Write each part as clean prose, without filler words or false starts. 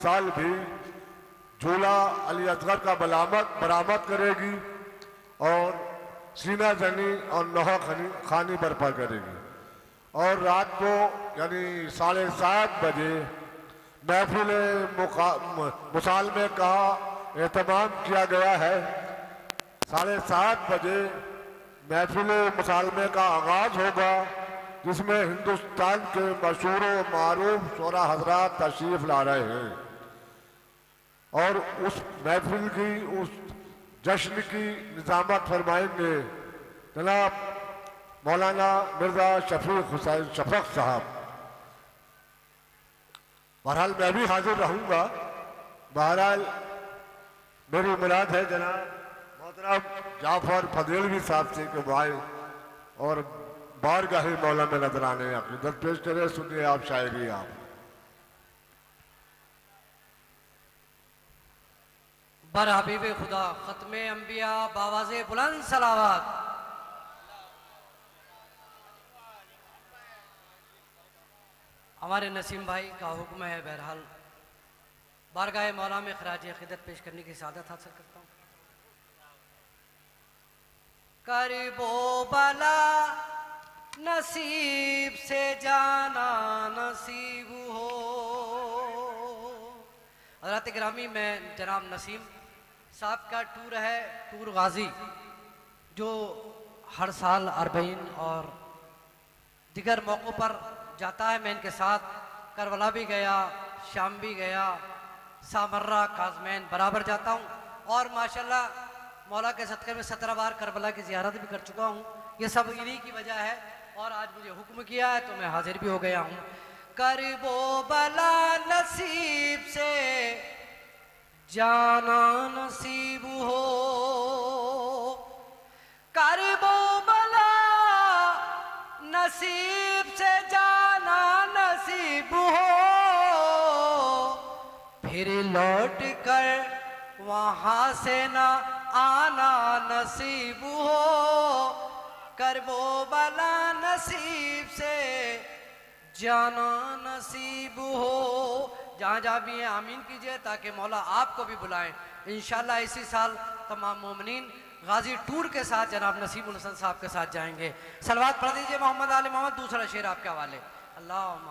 سال بھی جھولا علی اصغر کا برآمد کرے گی اور سینہ زنی اور نوحہ خوانی برپا کرے گی، اور رات کو یعنی 7:30 بجے محفل مصالمے کا اہتمام کیا گیا ہے۔ 7:30 بجے محفل مصالمے کا آغاز ہوگا، جس میں ہندوستان کے مشہور و معروف شعراء حضرات تشریف لا رہے ہیں، اور اس محفل کی اس جشن کی نظامت فرمائیں گے جناب مولانا مرزا شفیق حسین شفق صاحب۔ بہرحال میں بھی حاضر رہوں گا، بہرحال میری مراد ہے جناب محترم جعفر فضیلوی صاحب سے کہ وہ آئے اور بارگاہ مولا میں نظر آنے عقیدت پیش کرے۔ سنیے آپ شاعری آپ۔ بر حبیب خدا ختم انبیاء باواز بلند صلوات۔ ہمارے نسیم بھائی کا حکم ہے، بہرحال بارگاہ مولا میں خراج عقیدت پیش کرنے کی سعادت حاصل کرتا ہوں۔ کرب و بلا نصیب سے جانا نصیب ہو۔ حضرات گرامی، میں جناب نسیم صاحب کا ٹور ہے، ٹور غازی، جو ہر سال 40 اور دیگر موقعوں پر جاتا ہے۔ میں ان کے ساتھ کربلا بھی گیا، شام بھی گیا، سامرہ کاظمین برابر جاتا ہوں، اور ماشاءاللہ مولا کے صدقے میں 17 بار کربلا کی زیارت بھی کر چکا ہوں۔ یہ سب انہی کی وجہ ہے، اور آج مجھے حکم کیا ہے تو میں حاضر بھی ہو گیا ہوں۔ کرب و بلا نصیب سے جانا نصیب ہو، کرب و بلا نصیب سے جانا نصیب ہو، پھر لوٹ کر وہاں سے نہ آنا نصیب ہو، کرب و بلا نصیب سے جانا نصیب ہو۔ جہاں جہاں بھی ہیں آمین کیجئے تاکہ مولا آپ کو بھی بلائیں۔ انشاءاللہ اسی سال تمام مومنین غازی ٹور کے ساتھ جناب نسیم الحسن صاحب کے ساتھ جائیں گے۔ صلوات پڑھ دیجئے محمد آل محمد۔ دوسرا شعر آپ کے حوالے۔ اللہم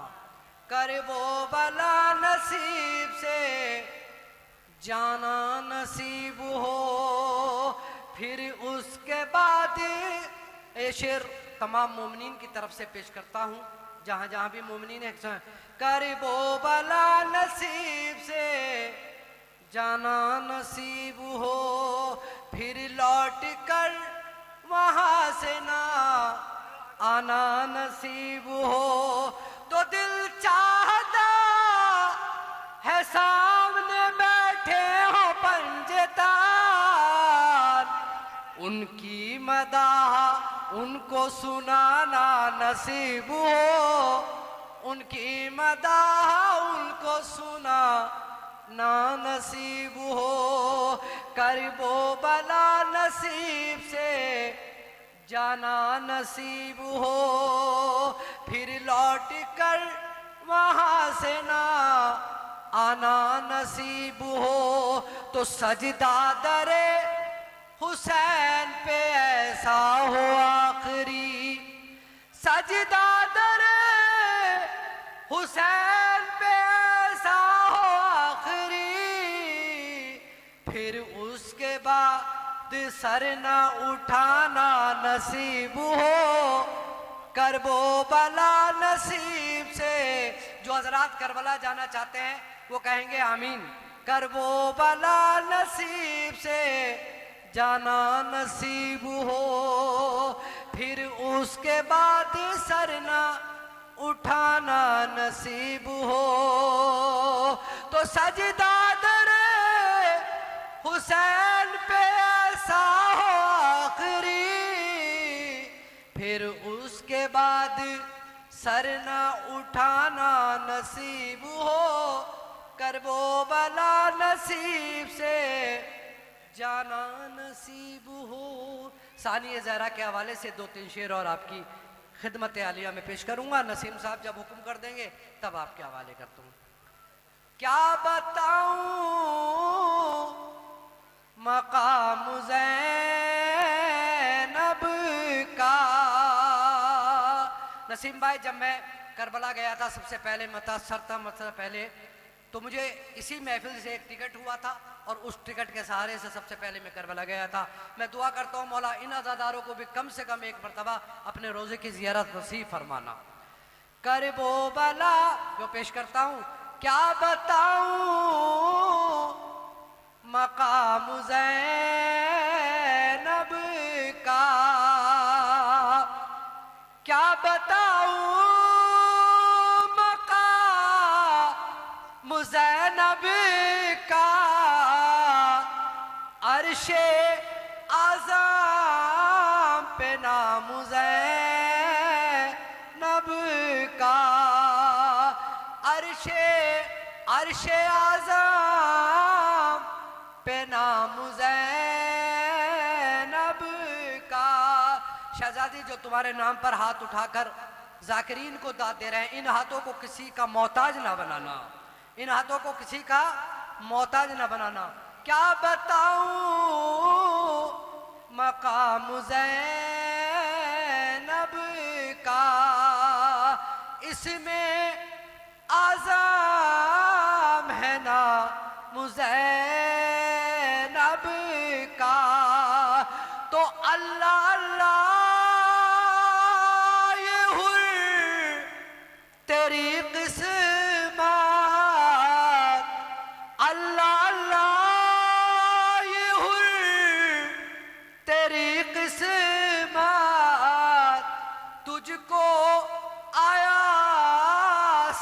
کرب و بلا نصیب سے جانا نصیب ہو، پھر اس کے بعد یہ شعر تمام مومنین کی طرف سے پیش کرتا ہوں، جہاں جہاں بھی مومنین ہیں۔ کرب و بلا نصیب سے جانا نصیب ہو، پھر لوٹ کر وہاں سے نہ آنا نصیب ہو، تو دل چاہتا ہے سامنے بیٹھے ہو پنجتان، ان کی مداح ان کو سنانا نصیب ہو، ان کی مداح ان کو سنانا نصیب ہو، کرب و بلا نصیب سے جانا نصیب ہو، پھر لوٹ کر وہاں سے نہ آنا نصیب ہو، تو سجدہ در حسین پہ ایسا ہو آخری، سجدہ در حسین پہ ایسا ہو آخری، پھر اس کے بعد سر نہ اٹھانا نصیب ہو، کرب و بلا نصیب سے۔ جو حضرات کربلا جانا چاہتے ہیں وہ کہیں گے آمین۔ کرب و بلا نصیب سے جانا نصیب ہو، پھر اس کے بعد سر نہ اٹھانا نصیب ہو، تو سجدہ در حسین پہ ایسا ہو آخری، پھر اس کے بعد سر نہ اٹھانا نصیب ہو، کرب و بلا نصیب سے جانا نصیب ہو۔ ثانی زہرا کے حوالے سے 2-3 شعر اور آپ کی خدمت عالیہ میں پیش کروں گا۔ نسیم صاحب جب حکم کر دیں گے تب آپ کے حوالے کرتا ہوں۔ کیا بتاؤں مقام زینب کا. نسیم بھائی جب میں کربلا گیا تھا سب سے پہلے متاثر تھا مطلب پہلے تو مجھے اسی محفل سے ایک ٹکٹ ہوا تھا اور اس ٹکٹ کے سہارے سے سب سے پہلے میں کربلا گیا تھا. میں دعا کرتا ہوں مولا ان عزاداروں کو بھی کم سے کم ایک مرتبہ اپنے روزے کی زیارت نصیب فرمانا. کربلا جو پیش کرتا ہوں. کیا بتاؤں مقام زینب کا, کیا بتاؤں مقام زینب کا. عرش اعظم پہ نام زینب کا. عرش اعظم پہ نام زینب کا. شہزادی جو تمہارے نام پر ہاتھ اٹھا کر ذاکرین کو داد دے رہے ہیں, ان ہاتھوں کو کسی کا محتاج نہ بنانا, ان ہاتھوں کو کسی کا محتاج نہ بنانا. کیا بتاؤں مقام زینب کا, اس میں اعظم ہے نام زینب کا. تو اللہ اللہ یہ حر تیری قسمت, اللہ اللہ یہ حر تیری قسمت. تجھ کو آیا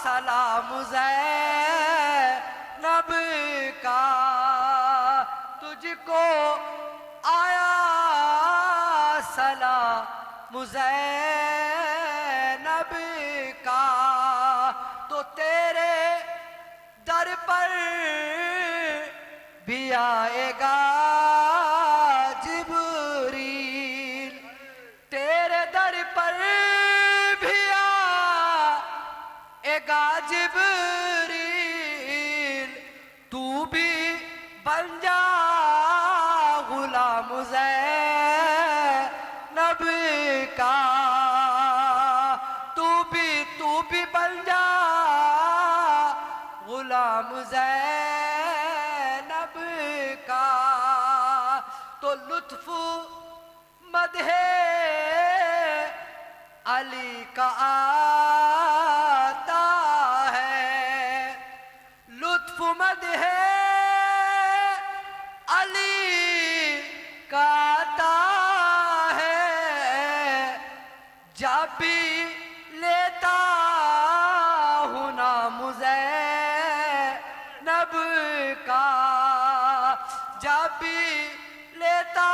سلام زینب کا, تجھ کو آیا سلام زینب کا. تو تیرے در پر بھی آئے گا جبریل, تیرے در پر بھی آئے گا جبریل. تو بھی بن جا غلام زینب کا, تو بھی بن جا غلام زینب کا. تو لطف مدح علی کا آتا ہے, لطف مدح علی کا آتا ہے. جب بھی لیتا ہوں نام زینب کا, جب بھی لیتا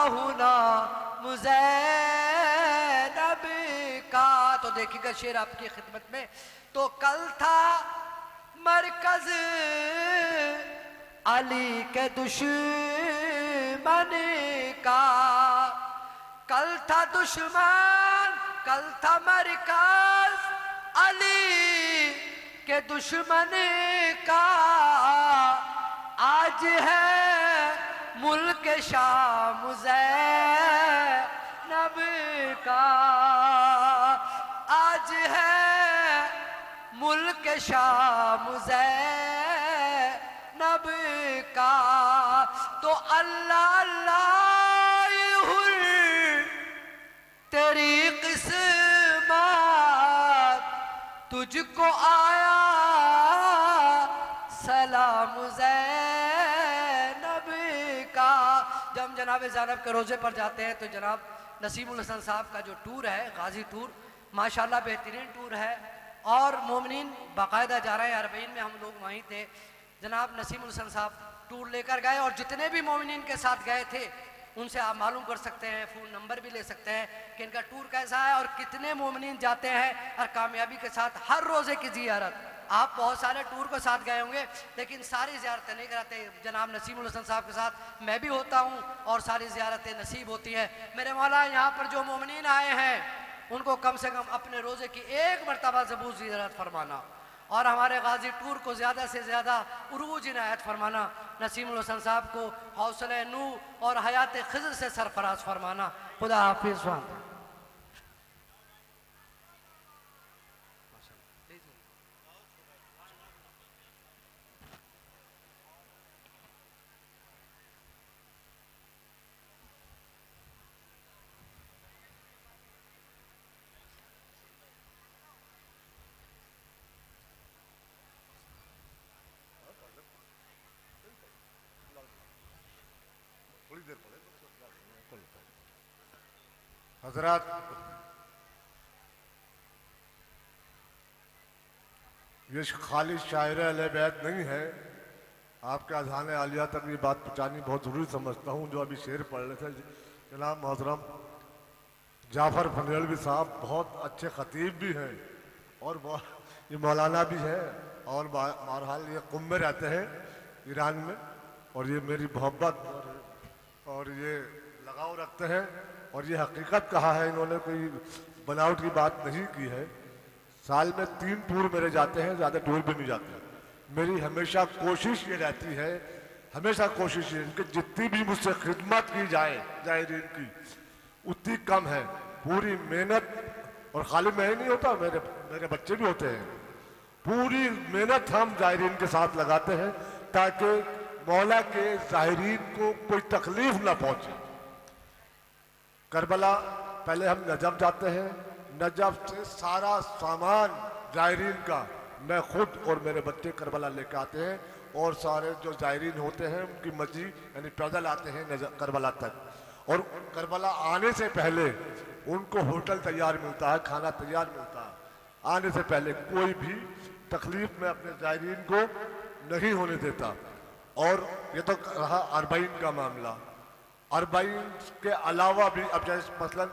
ہوں نام زینب کا. تو دیکھیے گا شعر آپ کی خدمت میں. تو کل تھا مرکز علی کے دشمن کا, کل تھا دشمن, کل تھا مرکز علی کے دشمن کا. آج ہے ملک شام زینب کا, آج ہے ملک شام زینب کا. تو اللہ اللہ یہ حر تیری قسمت, تجھ کو آیا سلام زینب کا. جب ہم جناب زینب کے روزے پر جاتے ہیں تو جناب نسیم الحسن صاحب کا جو ٹور ہے غازی ٹور ماشاءاللہ بہترین ٹور ہے, اور مومنین باقاعدہ جا رہے ہیں. عربین میں ہم لوگ وہیں تھے, جناب نسیم الحسن صاحب ٹور لے کر گئے, اور جتنے بھی مومنین کے ساتھ گئے تھے ان سے آپ معلوم کر سکتے ہیں, فون نمبر بھی لے سکتے ہیں کہ ان کا ٹور کیسا ہے اور کتنے مومنین جاتے ہیں اور کامیابی کے ساتھ ہر روزے کی زیارت. آپ بہت سارے ٹور کے ساتھ گئے ہوں گے لیکن ساری زیارتیں نہیں کراتے. جناب نسیم الحسن صاحب کے ساتھ میں بھی ہوتا ہوں اور ساری زیارتیں نصیب ہوتی ہیں. میرے مولا یہاں پر جو مومنین آئے ہیں ان کو کم سے کم اپنے روزے کی ایک مرتبہ ضرور زیارت فرمانا, اور ہمارے غازی ٹور کو زیادہ سے زیادہ عروج عنایت فرمانا، نسیم الحسن صاحب کو حوصلہ نو اور حیات خضر سے سرفراز فرمانا۔ خدا حافظ۔ حضرات، یہ خالی شاعر اہل بیت نہیں ہے، آپ کے اذہان عالیہ تک یہ بات پہنچانی بہت ضروری سمجھتا ہوں۔ جو ابھی شعر پڑھ رہے تھے جناب محترم جعفر فنیلوی صاحب بہت اچھے خطیب بھی ہیں اور یہ مولانا بھی ہے، اور بہرحال یہ قم میں رہتے ہیں ایران میں، اور یہ میری محبت اور یہ لگاؤ رکھتے ہیں، اور یہ حقیقت کہا ہے، انہوں نے کوئی بناوٹ کی بات نہیں کی ہے۔ سال میں 3 ٹور میرے جاتے ہیں، زیادہ ٹور بھی نہیں جاتے۔ میری ہمیشہ کوشش یہ رہتی ہے، ہمیشہ کوشش یہ کہ جتنی بھی مجھ سے خدمت کی جائے زائرین کی اتنی کم ہے۔ پوری محنت، اور خالی میں ہی نہیں ہوتا، میرے بچے بھی ہوتے ہیں، پوری محنت ہم زائرین کے ساتھ لگاتے ہیں تاکہ مولا کے زائرین کو کوئی تکلیف نہ پہنچے۔ کربلا پہلے ہم نجف جاتے ہیں، نجف سے سارا سامان زائرین کا میں خود اور میرے بچے کربلا لے کے آتے ہیں، اور سارے جو زائرین ہوتے ہیں ان کی مجی یعنی پیدل آتے ہیں کربلا تک، اور کربلا آنے سے پہلے ان کو ہوٹل تیار ملتا ہے، کھانا تیار ملتا ہے۔ آنے سے پہلے کوئی بھی تکلیف میں اپنے زائرین کو نہیں ہونے دیتا۔ اور یہ تو رہا 40 کا معاملہ۔ 40 کے علاوہ بھی اب جیسے مثلا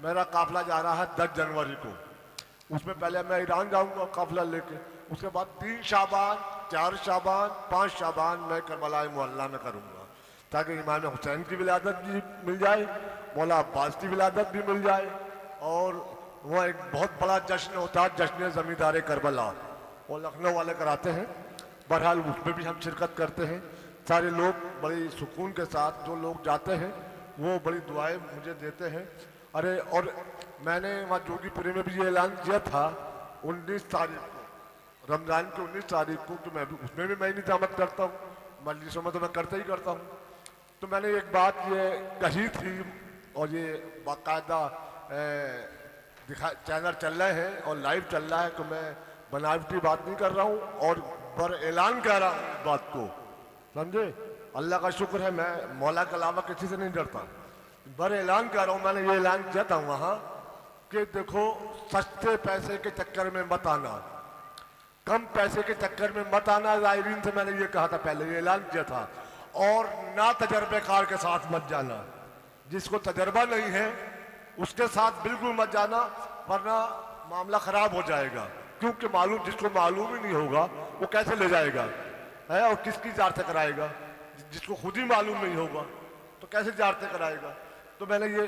میرا قافلہ جا رہا ہے 10 جنوری کو، اس میں پہلے میں ایران جاؤں گا قافلہ لے کے، اس کے بعد 3 شعبان 4 شعبان 5 شعبان میں کربلا معلیٰ میں کروں گا، تاکہ امام حسین کی ولادت بھی مل جائے، مولا عباس کی ولادت بھی مل جائے، اور وہ ایک بہت بڑا جشن ہوتا ہے، جشن زمیندار کربلا، وہ لکھنؤ والے کراتے ہیں۔ بہرحال اس میں بھی ہم شرکت کرتے ہیں، سارے لوگ بڑی سکون کے ساتھ، جو لوگ جاتے ہیں وہ بڑی دعائیں مجھے دیتے ہیں۔ ارے اور میں نے وہاں جوگی پوری میں بھی یہ اعلان کیا تھا 19 تاریخ کو، رمضان کی 19 تاریخ کو، کہ میں بھی اس میں بھی میں نظامت کرتا ہوں، مجلسوں میں تو میں کرتا ہی کرتا ہوں۔ تو میں نے ایک بات یہ کہی تھی، اور یہ باقاعدہ چینل چل رہے ہیں اور لائیو چل رہا ہے، کہ میں بناوٹی بات نہیں کر رہا ہوں اور بر اعلان کہہ رہا ہوں اس بات کو، سمجھے؟ اللہ کا شکر ہے میں مولا کے علاوہ کسی سے نہیں ڈرتا، بر اعلان کہہ رہا ہوں۔ میں نے یہ اعلان کیا تھا وہاں کہ دیکھو، سستے پیسے کے چکر میں مت آنا، کم پیسے کے چکر میں مت آنا، زائرین سے میں نے یہ کہا تھا، پہلے یہ اعلان کیا تھا، اور نہ تجربے کار کے ساتھ مت جانا، جس کو تجربہ نہیں ہے اس کے ساتھ بالکل مت جانا، ورنہ معاملہ خراب ہو جائے گا، کیونکہ جس کو معلوم ہی نہیں ہوگا وہ کیسے لے جائے گا، اور کس کی زیارتیں کرائے گا؟ جس کو خود ہی معلوم نہیں ہوگا تو کیسے زیارتیں کرائے گا؟ تو میں نے یہ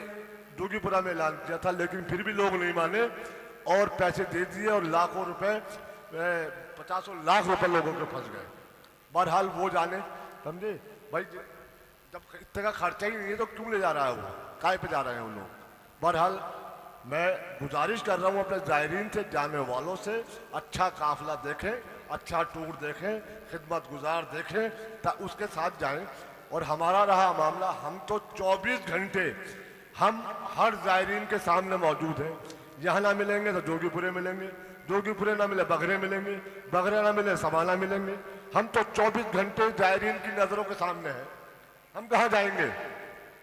جوگی پورا میں اعلان کیا تھا، لیکن پھر بھی لوگ نہیں مانے اور پیسے دے دیے، اور لاکھوں روپے 50 لاکھ روپے لوگوں کے پھنس گئے۔ بہرحال وہ جانے، سمجھے بھائی، جب اتنے کا خرچہ ہی نہیں ہے تو کیوں لے جا رہا ہے وہ، کائے پہ جا رہے ہیں وہ لوگ؟ بہرحال میں گزارش کر رہا ہوں اپنے زائرین سے، جانے والوں سے، اچھا قافلہ دیکھیں، اچھا ٹور دیکھیں، خدمت گزار دیکھیں، اس کے ساتھ جائیں۔ اور ہمارا رہا معاملہ، ہم تو 24 گھنٹے ہم ہر زائرین کے سامنے موجود ہیں، یہاں نہ ملیں گے تو جوگی پورے ملیں گے، جوگی پورے نہ ملے بغرے ملیں گے، بغرے نہ ملے سمانہ ملیں گے، ہم تو 24 گھنٹے زائرین کی نظروں کے سامنے ہیں۔ ہم کہاں جائیں گے؟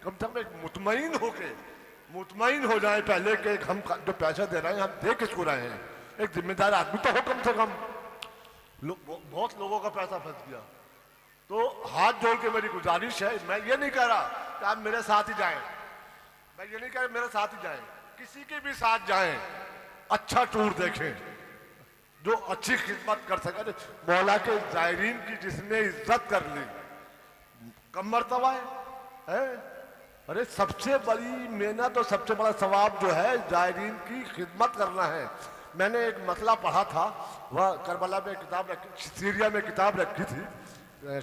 کم سے کم ایک مطمئن ہو جائیں پہلے کہ ہم جو پیسہ دے رہے ہیں ہم دے کس کو رہے ہیں، ایک ذمہ دار آدمی تو ہو کم سے کم۔ بہت لوگوں کا پیسہ پھنس گیا، تو ہاتھ جوڑ کے میری گزارش ہے، میں یہ نہیں کہہ رہا کہ آپ میرے ساتھ ہی جائیں، میں یہ نہیں کہہ رہا میرے ساتھ ہی جائیں، کسی کے بھی ساتھ جائیں، اچھا ٹور دیکھیں، جو اچھی خدمت کر سکے۔ مولا کے زائرین کی جس نے عزت کر لی، کم مرتبہ ہے؟ ارے سب سے بڑی محنت اور سب سے بڑا ثواب جو ہے زائرین کی خدمت کرنا ہے۔ میں نے ایک مسئلہ پڑھا تھا، وہ کربلا میں کتاب رکھی، سیریا میں کتاب رکھی تھی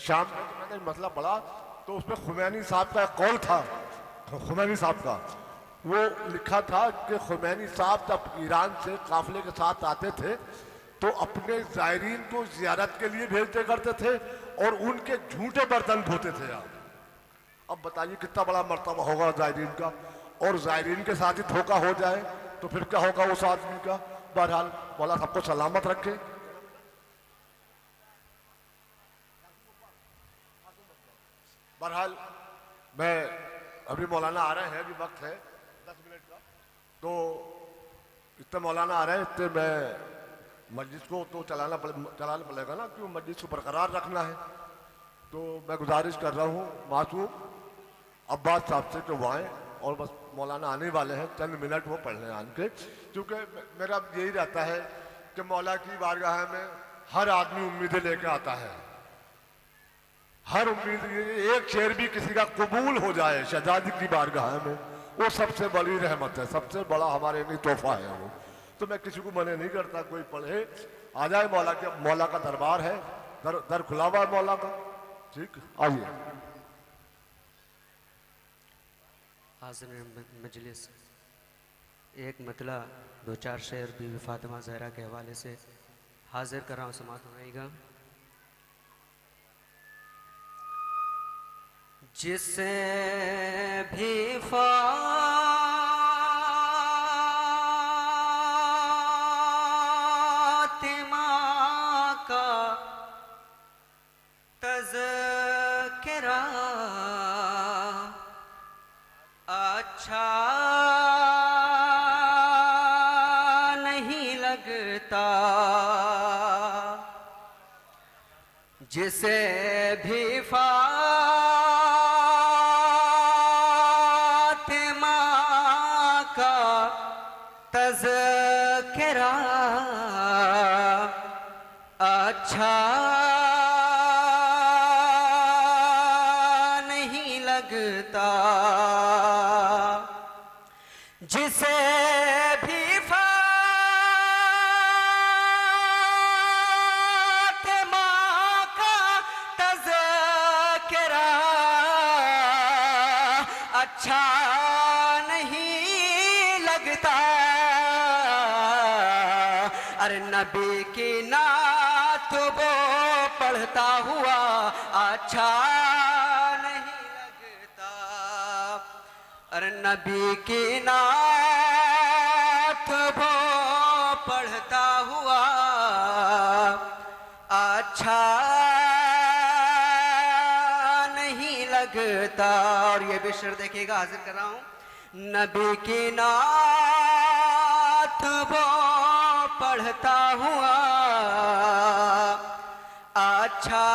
شام میں، تو میں نے ایک مسئلہ پڑھا تو اس میں خمینی صاحب کا ایک قول تھا، خمینی صاحب کا وہ لکھا تھا کہ خمینی صاحب جب ایران سے قافلے کے ساتھ آتے تھے تو اپنے زائرین کو زیارت کے لیے بھیجتے کرتے تھے اور ان کے جھوٹے برتن دھوتے تھے آپ۔ اب بتائیے کتنا بڑا مرتبہ ہوگا زائرین کا، اور زائرین کے ساتھ ہی دھوکہ ہو جائے تو پھر کیا ہوگا اس آدمی کا۔ بہرحال مولا سب کو سلامت رکھے۔ بہرحال میں ابھی مولانا آ رہے ہیں، ابھی وقت ہے 10 منٹ کا، تو اتنے مولانا آ رہے ہیں، اتنے میں مجلس کو تو چلانا پڑے گا نا، کیوں مجلس کو برقرار رکھنا ہے۔ تو میں گزارش کر رہا ہوں معصوم عباس صاحب سے کہ وہ آئیں، اور بس مولانا آنے والے ہیں، چند منٹ وہ پڑھ لیں آن کے، کیونکہ میرا یہی رہتا ہے کہ مولا کی بارگاہ میں ہر آدمی امیدیں لے کے آتا ہے، ہر امید، ایک شعر بھی کسی کا قبول ہو جائے شہزادی کی بارگاہ میں، وہ سب سے بڑی رحمت ہے، سب سے بڑا ہمارے لیے تحفہ ہے وہ۔ تو میں کسی کو منع نہیں کرتا، کوئی پڑھے آ جائے، مولا کا دربار ہے، در کھلا ہوا ہے مولا کا، ٹھیک آئیے۔ حاضر مجلس، ایک مطلع 2-4 شعر بی بی فاطمہ زہرا کے حوالے سے حاضر کر رہا ہوں، سماعت فرمائیے گا۔ جسے بھی فاطمہ کا تذکرہ اچھا نہیں لگتا، جسے بھی فاطمہ کا تذکرہ اچھا نہیں لگتا، جسے بھی فاطمہ کا تذکرہ اچھا نہیں لگتا، ارے نبی کی نعت وہ پڑھتا ہوا اچھا نہیں لگتا، ارے نبی کی نعت وہ پڑھتا ہوا اچھا نہیں لگتا۔ اور یہ بھی شعر دیکھیے گا، حاضر کر رہا ہوں۔ نبی کی نعت وہ پڑھتا ہوا اچھا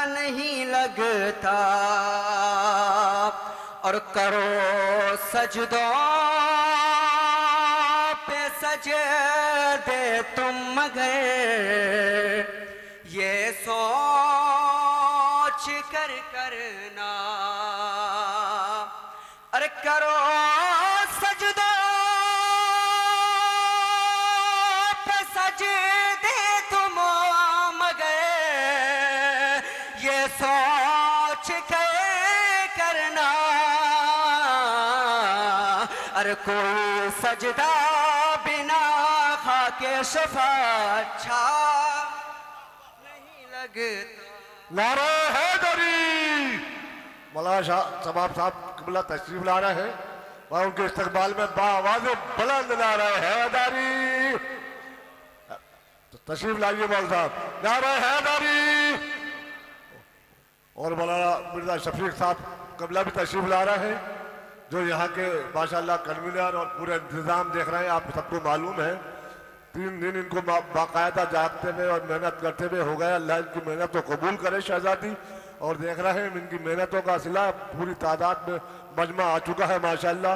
نہیں لگتا، اور کرو سجدوں پہ سجدے تم مگر یہ سوچ کر کرنا، ارے کرو سجدوں پہ سجدے تم مگر یہ سوچ کر کرنا، ارے کوئی سجدہ بنا خاک صفا اچھا نہیں لگتا۔ نعرہ حیدری۔ مولانا شاہ شباب صاحب قبلہ تشریف لا رہے ہیں اور ان کے استقبال میں باآواز بلند نعرہ حیدری، تشریف لائیے مولانا صاحب، نعرہ حیدری۔ اور مولانا مرزا شفیق صاحب قبلہ بھی تشریف لا رہے ہیں، جو یہاں کے ماشاءاللہ کنوینر اور پورے انتظام دیکھ رہے ہیں، آپ سب کو معلوم ہے 3 دن ان کو باقاعدہ جاگتے ہوئے اور محنت کرتے ہوئے ہو گیا، اللہ ان کی محنت کو قبول کرے شہزادی، اور دیکھ رہے ہیں ان کی محنتوں کا صلہ پوری تعداد میں مجمع آ چکا ہے ماشاءاللہ۔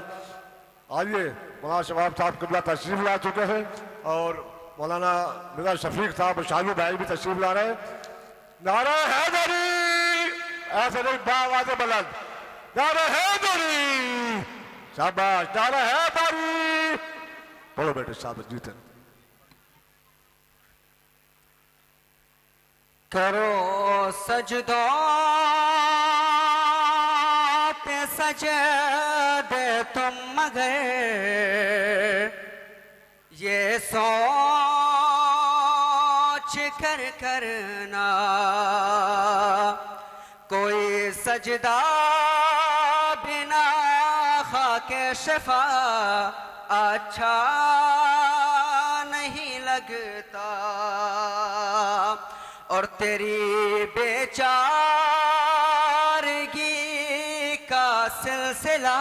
آئیے مولانا شباب صاحب قبلہ تشریف لا چکے ہیں، اور مولانا مرزا شفیق صاحب اور شالو بھائی بھی تشریف لا رہے ہیں۔ نعرہ حیدری، ایسے نہیں باآواز بلند، نعرہ حیدری، شاباش، نعرہ حیدری۔ پڑھو بیٹے صاحب جیتے کرو سجدوں پہ سجدے تم مگر یہ سوچ کر کرنا کوئی سجدہ بنا خاک شفا اچھا نہیں لگتا اور تیری بیچارگی کا سلسلہ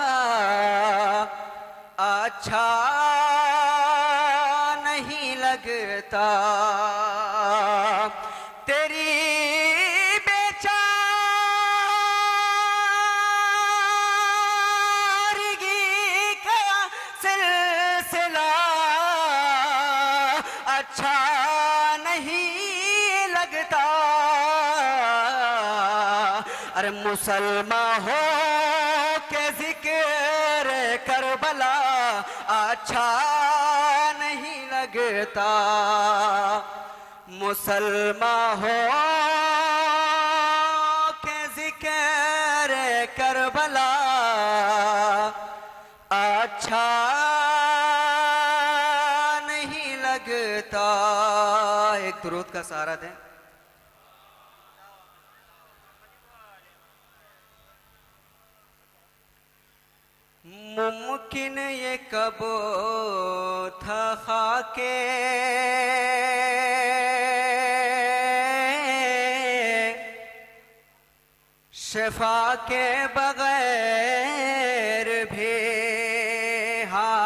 اچھا نہیں لگتا تیری بیچارگی کا سلسلہ اچھا نہیں لگتا ارے مسلمان ہو کے ذکر کربلا اچھا نہیں لگتا مسلمان ہو کے ذکر کربلا اچھا نہیں لگتا ایک درود کا سہارا دیں ممکن یہ کب تھا خاکے شفا کے بغیر بھی ہاں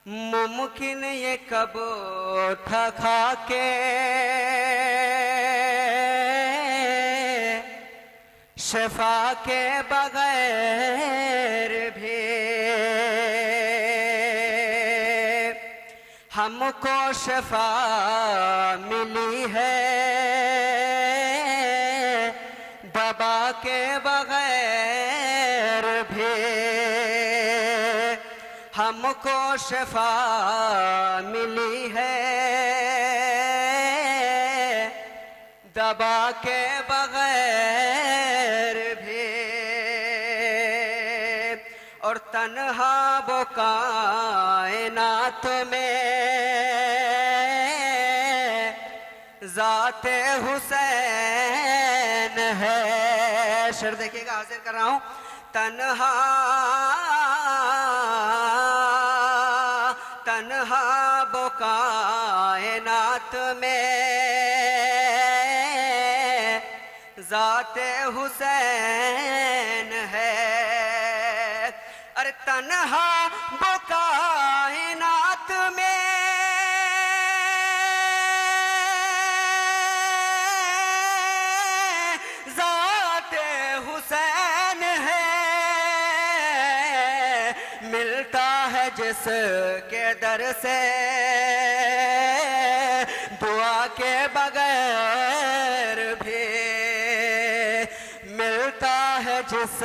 ممکن یہ کب تھا خاکے شفا کے بغیر بھی ہم کو شفا ملی ہے دوا کے بغیر بھی ہم کو شفا ملی ہے دوا کے بغیر بھی اور تنہا وہ کائنات میں ذات حسین ہے شعر دیکھیے گا حاضر کر رہا ہوں تنہا وہ کائنات میں ذات حسین ہے ارے تنہا وہ کائنات میں ذات حسین ہے ملتا ہے جس کے در سے دعا کے بغیر بھی ملتا ہے جس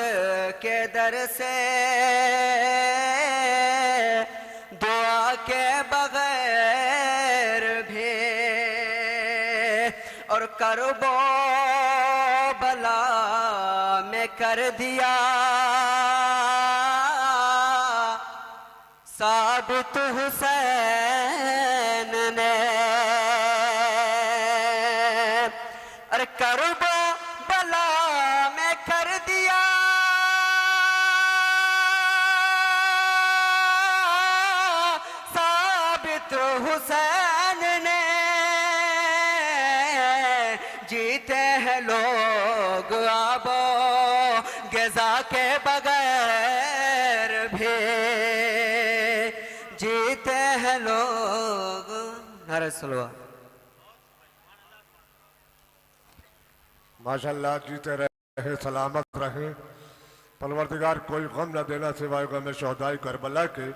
کے در سے دعا کے بغیر بھی اور کرب و بلا میں کر دیا ثابت حسین نے ارے کرب و بلا میں کر دیا ثابت حسین نے جیتے ہیں لوگ آب و غذا کے بغیر بھی جیتے ہیں لوگ نعرہ صلوات ماشاءاللہ جیتے رہے سلامت رہیں پروردگار کوئی غم نہ دینا سوائے غم شہدائی کربلا کے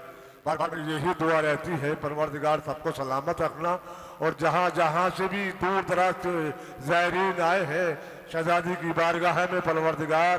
بار بار یہی دعا رہتی ہے پروردگار سب کو سلامت رکھنا اور جہاں جہاں سے بھی دور دراز سے زائرین آئے ہیں شہزادی کی بارگاہ میں پروردگار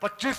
25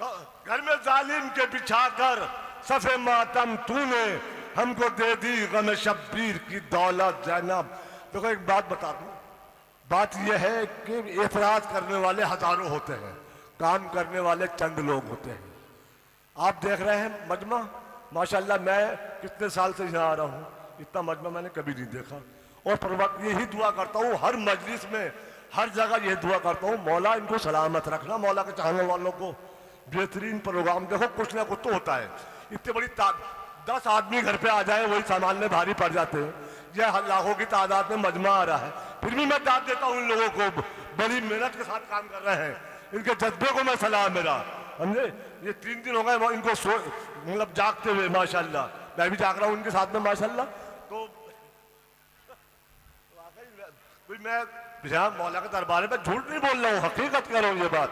گھر میں ظالم کے بچھا کر صف ماتم تو نے ہم کو دے دی غم شبیر کی دولت زینب. دیکھو ایک بات بتا دوں, بات یہ ہے کہ اعتراض کرنے والے ہزاروں ہوتے ہیں, کام کرنے والے چند لوگ ہوتے ہیں. آپ دیکھ رہے ہیں مجمع, ماشاءاللہ میں کتنے سال سے یہاں آ رہا ہوں, اتنا مجمع میں نے کبھی نہیں دیکھا. اور پر وقت یہی دعا کرتا ہوں ہر مجلس میں, ہر جگہ یہ دعا کرتا ہوں, مولا ان کو سلامت رکھنا, مولا کے چاہنے والوں کو. بہترین پروگرام, دیکھو کچھ نہ کچھ تو ہوتا ہے. اتنی بڑی 10 آدمی گھر پہ آ جائے وہی سنبھالنے بھاری پڑ جاتے ہیں. یہ لاکھوں کی تعداد میں مجمع آ رہا ہے, پھر بھی میں داد دیتا ہوں ان لوگوں کو, بڑی محنت کے ساتھ کام کر رہے ہیں. ان کے جذبے کو میں سلام میرا, سمجھے. یہ 3 دن ہو گئے ان کو مطلب جاگتے ہوئے, ماشاءاللہ میں بھی جاگ رہا ہوں ان کے ساتھ میں ماشاءاللہ. تو کوئی میں یہاں مولا کے دربار میں جھوٹ نہیں بول رہا ہوں, حقیقت کہہ رہا ہوں. یہ بات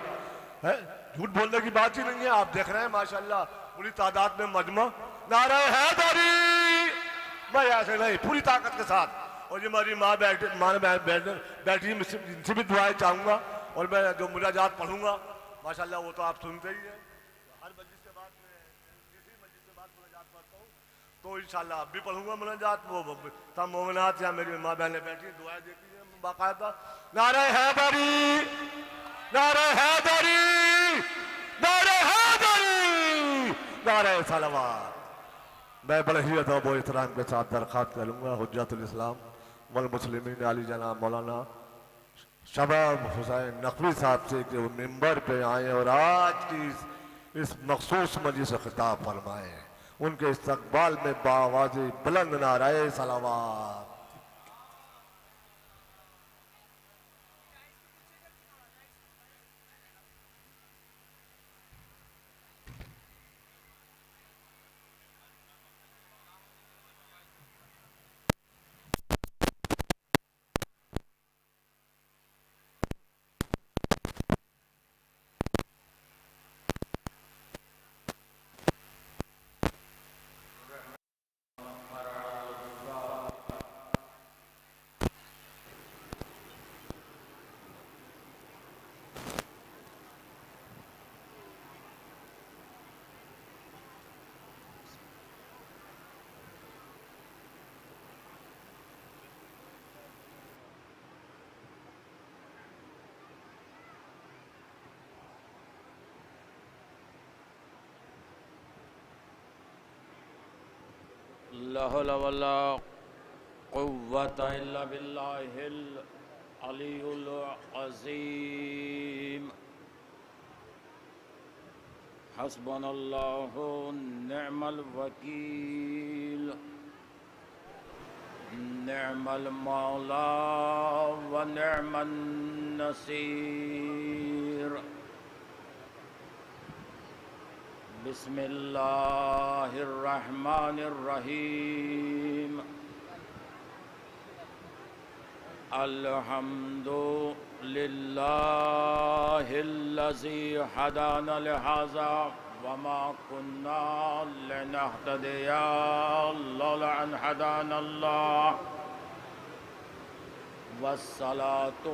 ہے, جھوٹ بولنے کی بات ہی نہیں ہے. آپ دیکھ رہے ہیں ماشاءاللہ پوری تعداد میں مجمع. نعرہ حیدری, میں ایسے نہیں, پوری طاقت کے ساتھ. اور یہ ہماری ماں بیٹھی, ان سے بھی دعائیں چاہوں گا. اور میں جو مناجات پڑھوں گا ماشاءاللہ وہ تو آپ سنتے ہی ہیں. ہر مجلس کے بعد میں کسی مجلس کے بعد مناجات پڑھتا ہوں, تو انشاءاللہ اب بھی پڑھوں گا مناجات. وہ تمام مومنات یا میری ماں بہنیں بیٹھی دعائیں دیتی ہیں باقاعدہ. نعرہ حیدری, نعرہ حیدری, نعرہ حیدری, نعرہ صلوات. میں بڑے ہی ادب و احترام کے ساتھ درخواست کروں گا حجت الاسلام والمسلمین علی جناب مولانا شباب حسین نقوی صاحب سے کہ وہ ممبر پہ آئیں اور آج کی اس مخصوص مجلس سے خطاب فرمائیں. ان کے استقبال میں بآواز بلند نعرہ صلوات. لا حول ولا قوة إلا بالله العلي العظيم. حسبنا الله نعم الوكيل, نعم المولى ونعم النصير. بسم الله الرحمن الرحيم. الحمد لله الذي هدانا لهذا وما كنا لنهتدي لولا أن هدانا الله. والصلاة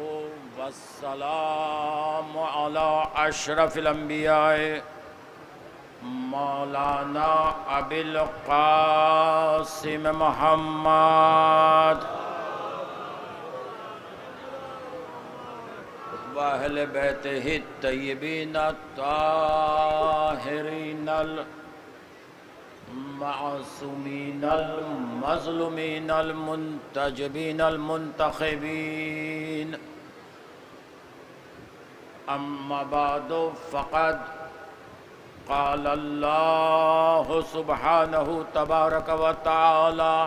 والسلام على أشرف الأنبياء مولانا ابی القاسم محمد واہل بیتہ الطیبین الطاہرین المعصومین المظلومین المنتجبین المنتخبین. اما بعد فقد قال الله سبحانه تبارك وتعالى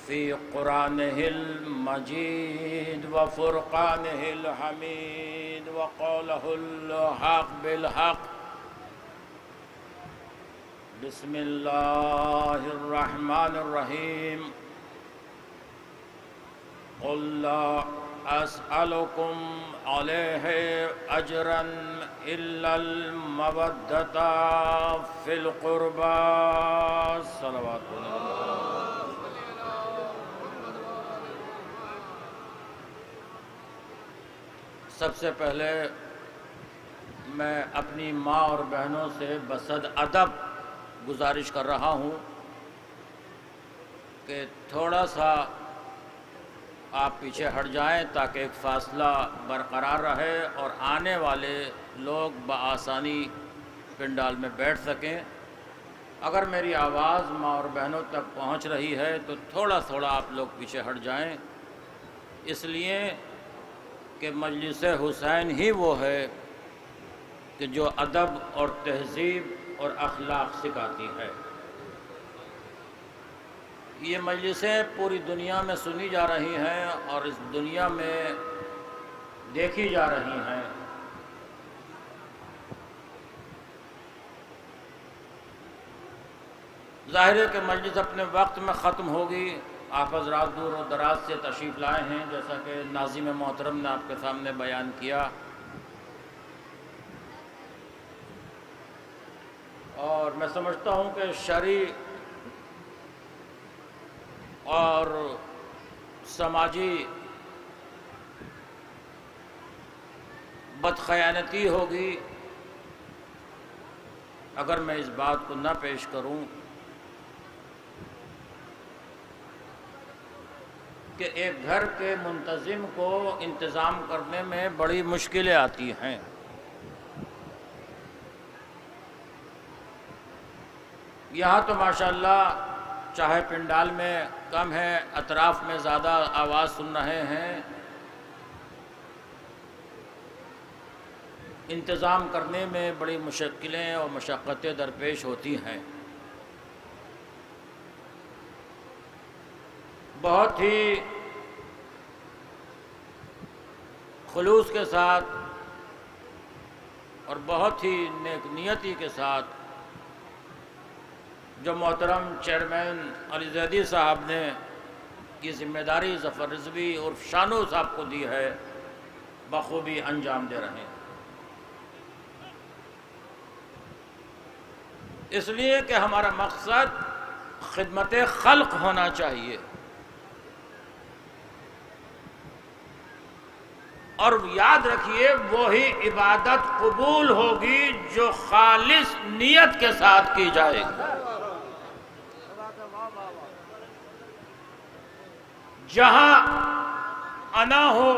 في قرآنه المجيد وفرقانه الحميد وقوله الحق بالحق. بسم الله الرحمن الرحيم. قل لا أسألكم عليه أجرا إلا المودة في القربى. صلوات سب سے پہلے میں اپنی ماں اور بہنوں سے بصد ادب گزارش کر رہا ہوں کہ تھوڑا سا آپ پیچھے ہٹ جائیں تاکہ ایک فاصلہ برقرار رہے اور آنے والے لوگ بآسانی پنڈال میں بیٹھ سکیں۔ اگر میری آواز ماں اور بہنوں تک پہنچ رہی ہے تو تھوڑا آپ لوگ پیچھے ہٹ جائیں، اس لیے کہ مجلس حسین ہی وہ ہے کہ جو ادب اور تہذیب اور اخلاق سکھاتی ہے۔ یہ مجلسیں پوری دنیا میں سنی جا رہی ہیں اور اس دنیا میں دیکھی جا رہی ہیں۔ ظاہر ہے کہ مجلس اپنے وقت میں ختم ہوگی۔ آپ حضرات دور و دراز سے تشریف لائے ہیں، جیسا کہ ناظم محترم نے آپ کے سامنے بیان کیا، اور میں سمجھتا ہوں کہ شرعی اور سماجی بدخیانتی ہوگی اگر میں اس بات کو نہ پیش کروں کہ ایک گھر کے منتظم کو انتظام کرنے میں بڑی مشکلیں آتی ہیں۔ یہاں تو ماشاءاللہ چاہے پنڈال میں کم ہے، اطراف میں زیادہ آواز سن رہے ہیں، انتظام کرنے میں بڑی مشکلیں اور مشقتیں درپیش ہوتی ہیں۔ بہت ہی خلوص کے ساتھ اور بہت ہی نیک نیتی کے ساتھ جو محترم چیئرمین علی زیدی صاحب نے یہ ذمہ داری ظفر رضوی اور شانو صاحب کو دی ہے، بخوبی انجام دے رہے ہیں۔ اس لیے کہ ہمارا مقصد خدمت خلق ہونا چاہیے، اور یاد رکھیے وہی عبادت قبول ہوگی جو خالص نیت کے ساتھ کی جائے گی۔ جہاں انا ہو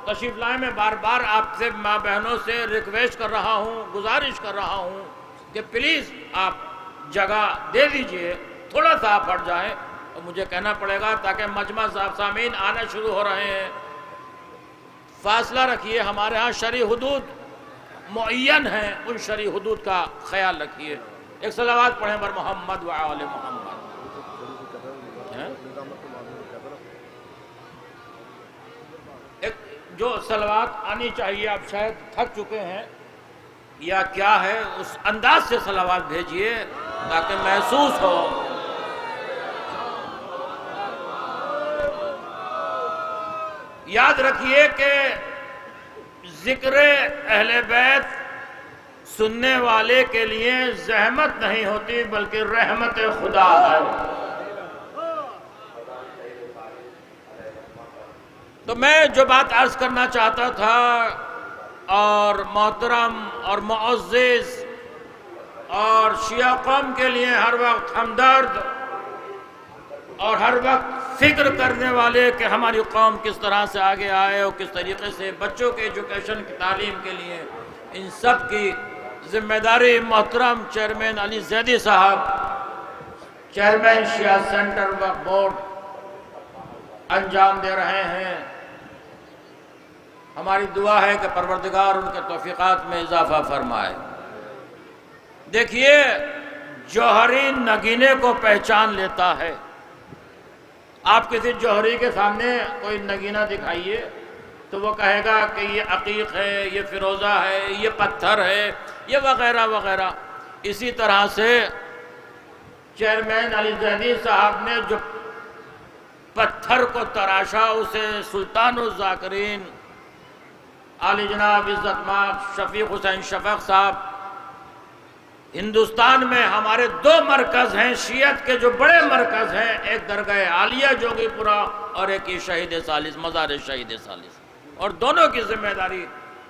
تشریف لائے، میں بار بار آپ سے ماں بہنوں سے ریکویسٹ کر رہا ہوں، گزارش کر رہا ہوں کہ پلیز آپ جگہ دے دیجئے، تھوڑا سا آپ ہٹ جائیں، اور مجھے کہنا پڑے گا تاکہ مجمع سامعین آنا شروع ہو رہے ہیں۔ فاصلہ رکھیے، ہمارے ہاں شرعی حدود معین ہیں، ان شرعی حدود کا خیال رکھیے۔ ایک صلوات پڑھیں بر محمد و آل محمد۔ ایک جو صلوات آنی چاہیے، آپ شاید تھک چکے ہیں یا کیا ہے، اس انداز سے صلوات بھیجئے تاکہ محسوس ہو۔ یاد رکھیے کہ ذکر اہل بیت سننے والے کے لیے زحمت نہیں ہوتی بلکہ رحمت خدا ہے۔ تو میں جو بات عرض کرنا چاہتا تھا، اور محترم اور معزز اور شیعہ قوم کے لیے ہر وقت ہمدرد اور ہر وقت فکر کرنے والے کہ ہماری قوم کس طرح سے آگے آئے اور کس طریقے سے بچوں کے ایجوکیشن کی تعلیم کے لیے، ان سب کی ذمہ داری محترم چیئرمین علی زیدی صاحب، چیئرمین شیعہ سینٹر وقف بورڈ انجام دے رہے ہیں۔ ہماری دعا ہے کہ پروردگار ان کے توفیقات میں اضافہ فرمائے۔ دیکھیے، جوہری نگینے کو پہچان لیتا ہے۔ آپ کسی جوہری کے سامنے کوئی نگینہ دکھائیے تو وہ کہے گا کہ یہ عقیق ہے، یہ فیروزہ ہے، یہ پتھر ہے، یہ وغیرہ وغیرہ۔ اسی طرح سے چیئرمین علی زیدی صاحب نے جو پتھر کو تراشا، اسے سلطان الذاکرین علی جناب عزت مآب شفیق حسین شفق صاحب، ہندوستان میں ہمارے دو مرکز ہیں شیعت کے جو بڑے مرکز ہیں، ایک درگاہ عالیہ جوگی پورہ اور ایک شہید ثالث، مزار شہید ثالث، اور دونوں کی ذمہ داری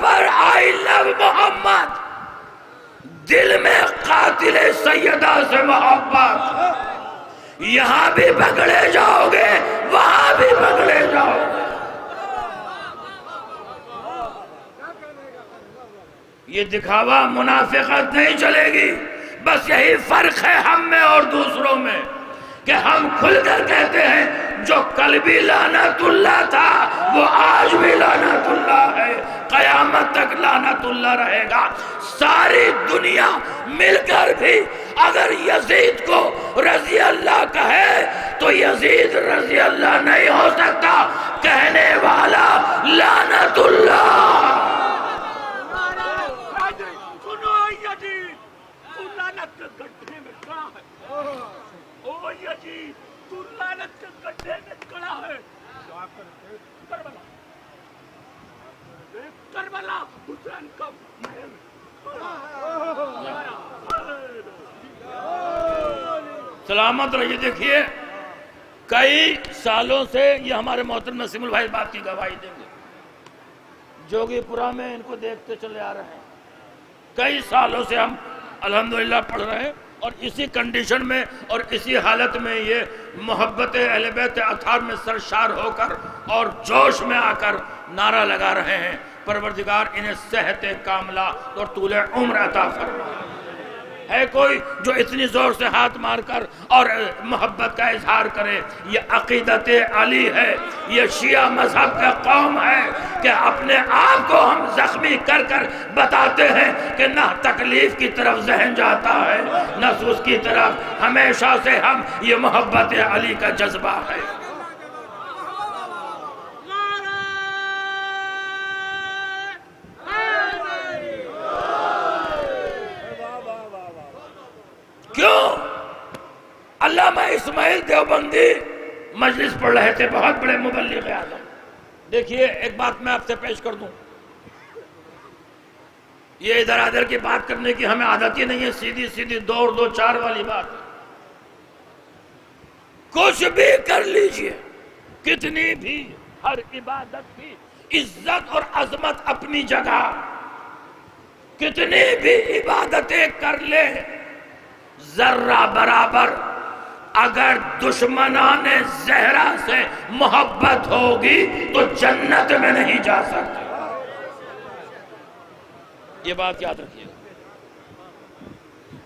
پر آئی لو محمد، دل میں قاتل سیدہ سے محبت، یہاں بھی پکڑے جاؤ گے وہاں بھی پکڑے جاؤ گے۔ یہ دکھاوا منافقت نہیں چلے گی، بس یہی فرق ہے ہم میں اور دوسروں میں کہ ہم کھل کر کہتے ہیں جو کل بھی لعنت اللہ تھا وہ آج بھی لعنت اللہ ہے، قیامت تک لعنت اللہ رہے گا۔ ساری دنیا مل کر بھی اگر یزید کو رضی اللہ کہے تو یزید رضی اللہ نہیں ہو سکتا، کہنے والا لعنت اللہ۔ سنو یزید، تو لعنت کے گڈھے میں کھڑا ہے۔ او یزید، تو لعنت کے گڈھے میں کھڑا ہے۔ کربلا، کربلا حسین کا محل۔ سلامت رہیے۔ دیکھیے کئی سالوں سے یہ ہمارے محترم نسیم البھائی اس بات کی گواہی دیں گے، جوگی پورا میں ان کو دیکھتے چلے آ رہے ہیں، کئی سالوں سے ہم الحمدللہ پڑھ رہے ہیں اور اسی کنڈیشن میں اور اسی حالت میں یہ محبت اہل بیت اطہار میں سرشار ہو کر اور جوش میں آ کر نعرہ لگا رہے ہیں، پروردگار انہیں صحت کاملہ اور طول عمر عطا فرمائے۔ ہے کوئی جو اتنی زور سے ہاتھ مار کر اور محبت کا اظہار کرے؟ یہ عقیدت علی ہے، یہ شیعہ مذہب کا قوم ہے کہ اپنے آپ کو ہم زخمی کر کر بتاتے ہیں کہ نہ تکلیف کی طرف ذہن جاتا ہے نہ سوز کی طرف، ہمیشہ سے ہم یہ محبت علی کا جذبہ ہے۔ کیوں؟ علامہ اسماعیل دیوبندی مجلس پڑھ رہے تھے، بہت بڑے مبلغ اعظم۔ دیکھیے ایک بات میں آپ سے پیش کر دوں، یہ ادھر ادھر کی بات کرنے کی ہمیں عادت ہی نہیں ہے، سیدھی سیدھی دو دو چار والی بات۔ کچھ بھی کر لیجئے، کتنی بھی ہر عبادت کی عزت اور عظمت اپنی جگہ، کتنی بھی عبادتیں کر لے، ذرہ برابر اگر دشمنان زہرا سے محبت ہوگی تو جنت میں نہیں جا سکتے۔ یہ بات یاد رکھیے۔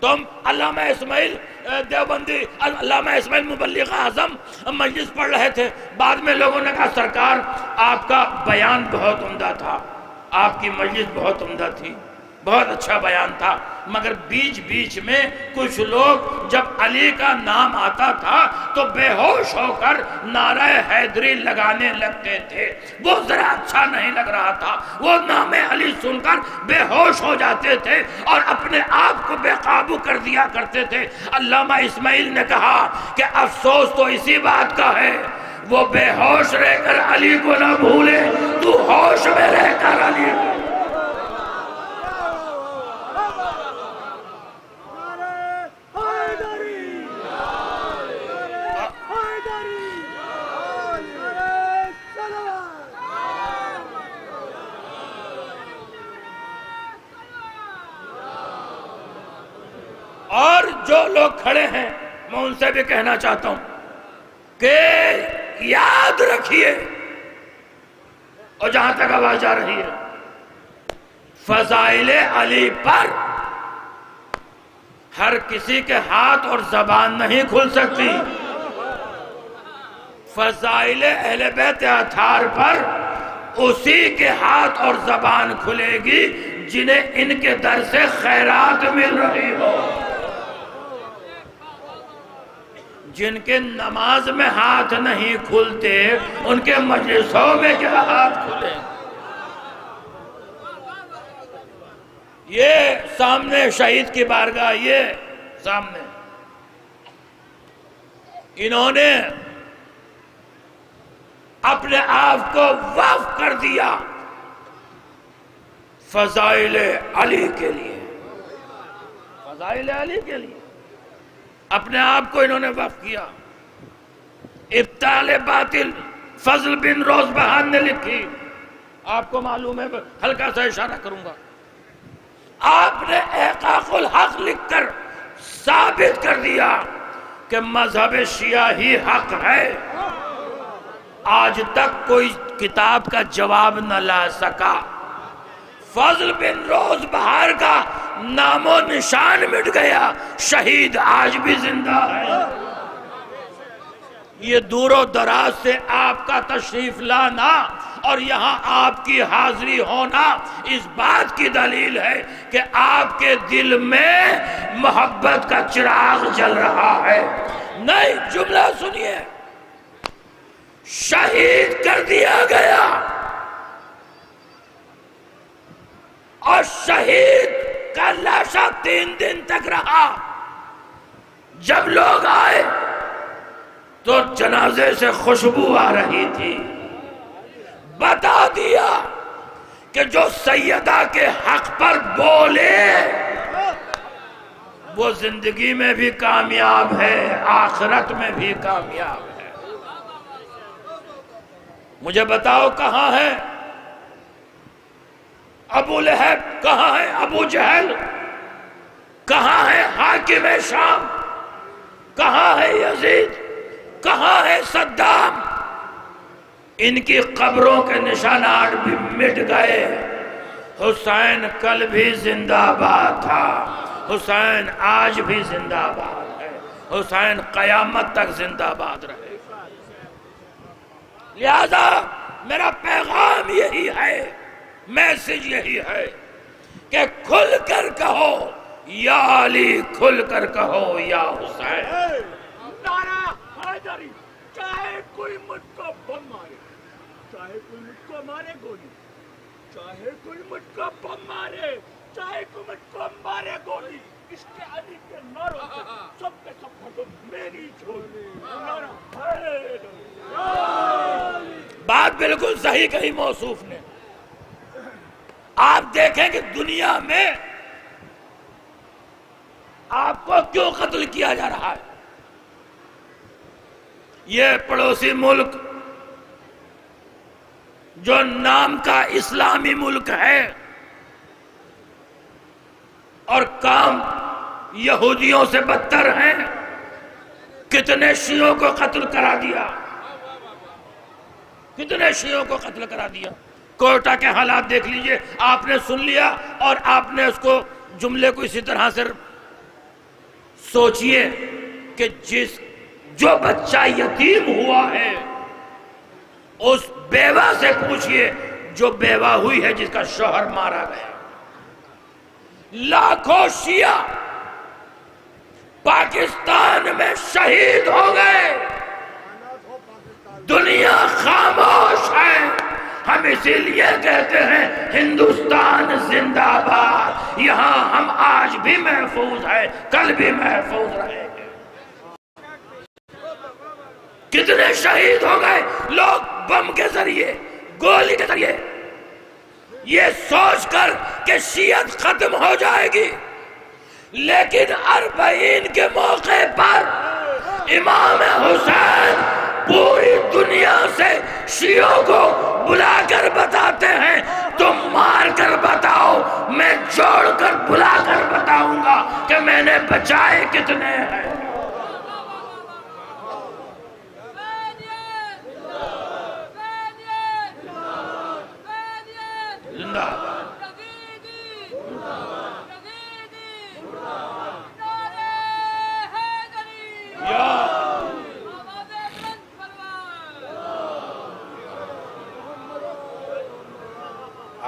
تم علامہ اسماعیل دیوبندی، علامہ اسماعیل مبلغ اعظم مجلس پڑھ رہے تھے، بعد میں لوگوں نے کہا سرکار آپ کا بیان بہت عمدہ تھا، آپ کی مجلس بہت عمدہ تھی، بہت اچھا بیان تھا، مگر بیچ بیچ میں کچھ لوگ جب علی کا نام آتا تھا تو بے ہوش ہو کر نعرہ حیدری لگانے لگتے تھے، وہ ذرا اچھا نہیں لگ رہا تھا، وہ نام علی سن کر بے ہوش ہو جاتے تھے اور اپنے آپ کو بے قابو کر دیا کرتے تھے۔ علامہ اسماعیل نے کہا کہ افسوس تو اسی بات کا ہے، وہ بے ہوش رہ کر علی کو نہ بھولے، تو ہوش میں رہ کر علی کو۔ اور جو لوگ کھڑے ہیں میں ان سے بھی کہنا چاہتا ہوں کہ یاد رکھیے، اور جہاں تک آواز جا رہی ہے، فضائل علی پر ہر کسی کے ہاتھ اور زبان نہیں کھل سکتی، فضائل اہل بیت اطہار پر اسی کے ہاتھ اور زبان کھلے گی جنہیں ان کے در سے خیرات مل رہی ہو، جن کے نماز میں ہاتھ نہیں کھلتے ان کے مجلسوں میں کیا ہاتھ کھلے۔ یہ سامنے شہید کی بارگاہ، یہ سامنے انہوں نے اپنے آپ کو وقف کر دیا فضائل علی کے لیے، فضائل علی کے لیے اپنے آپ کو انہوں نے وقف کیا۔ ابطال باطل فضل بن روز بہان نے لکھی آپ کو معلوم ہے، ہلکا سا اشارہ کروں گا. آپ نے احقاق الحق لکھ کر ثابت کر دیا کہ مذہب شیعہ ہی حق ہے. آج تک کوئی کتاب کا جواب نہ لا سکا. فضل بن روز بہار کا نام و نشان مٹ گیا، شہید آج بھی زندہ ہے. یہ دور و دراز سے آپ کا تشریف لانا اور یہاں آپ کی حاضری ہونا اس بات کی دلیل ہے کہ آپ کے دل میں محبت کا چراغ جل رہا ہے. نہیں، جملہ سنیے، شہید کر دیا گیا اور شہید کا لاشا 3 دن تک رہا. جب لوگ آئے تو جنازے سے خوشبو آ رہی تھی. بتا دیا کہ جو سیدہ کے حق پر بولے وہ زندگی میں بھی کامیاب ہے، آخرت میں بھی کامیاب ہے. مجھے بتاؤ کہاں ہے ابو لہب، کہاں ہے ابو جہل، کہاں ہے حاکم شام، کہاں ہے یزید، کہاں ہے صدام؟ ان کی قبروں کے نشانات بھی مٹ گئے. حسین کل بھی زندہ باد تھا، حسین آج بھی زندہ باد ہے، حسین قیامت تک زندہ باد رہے گا. لہذا میرا پیغام یہی ہے، میسج یہی ہے کہ کھل کر کہو یا علی، کھل کر کہو یا حسین. نعرہ حیدری، چاہے کوئی مجھ کو بم مارے، چاہے کوئی مجھ کو مارے گولی، چاہے کوئی مجھ کو بم مارے، چاہے کوئی مجھ کو مارے گولی، اس کے علی کے نعروں سے سب کے سب ختم میری جھولی. نعرہ حیدری. بات بالکل صحیح کہی موصوف نے. آپ دیکھیں کہ دنیا میں آپ کو کیوں قتل کیا جا رہا ہے. یہ پڑوسی ملک جو نام کا اسلامی ملک ہے اور کام یہودیوں سے بدتر ہیں، کتنے شیعوں کو قتل کرا دیا، کتنے شیعوں کو قتل کرا دیا. کوئٹہ کے حالات دیکھ لیجئے، آپ نے سن لیا اور آپ نے اس کو جملے کو اسی طرح سے سوچئے کہ جو بچہ یتیم ہوا ہے اس بیوہ سے پوچھئے جو بیوہ ہوئی ہے جس کا شوہر مارا گیا. لاکھوں شیعہ پاکستان میں شہید ہو گئے، دنیا خاموش ہے. ہم اسی لیے کہتے ہیں ہندوستان زندہ باد. یہاں ہم آج بھی محفوظ ہیں، کل بھی محفوظ رہیں گے. کتنے شہید ہو گئے لوگ بم کے ذریعے، گولی کے ذریعے، یہ سوچ کر کہ شیعت ختم ہو جائے گی. لیکن اربعین کے موقع پر امام حسین پوری دنیا سے شیعوں کو بلا کر بتاتے ہیں تم مار کر بتاؤ، میں جوڑ کر بلا کر بتاؤں گا کہ میں نے بچائے کتنے ہیں. زندہ باد.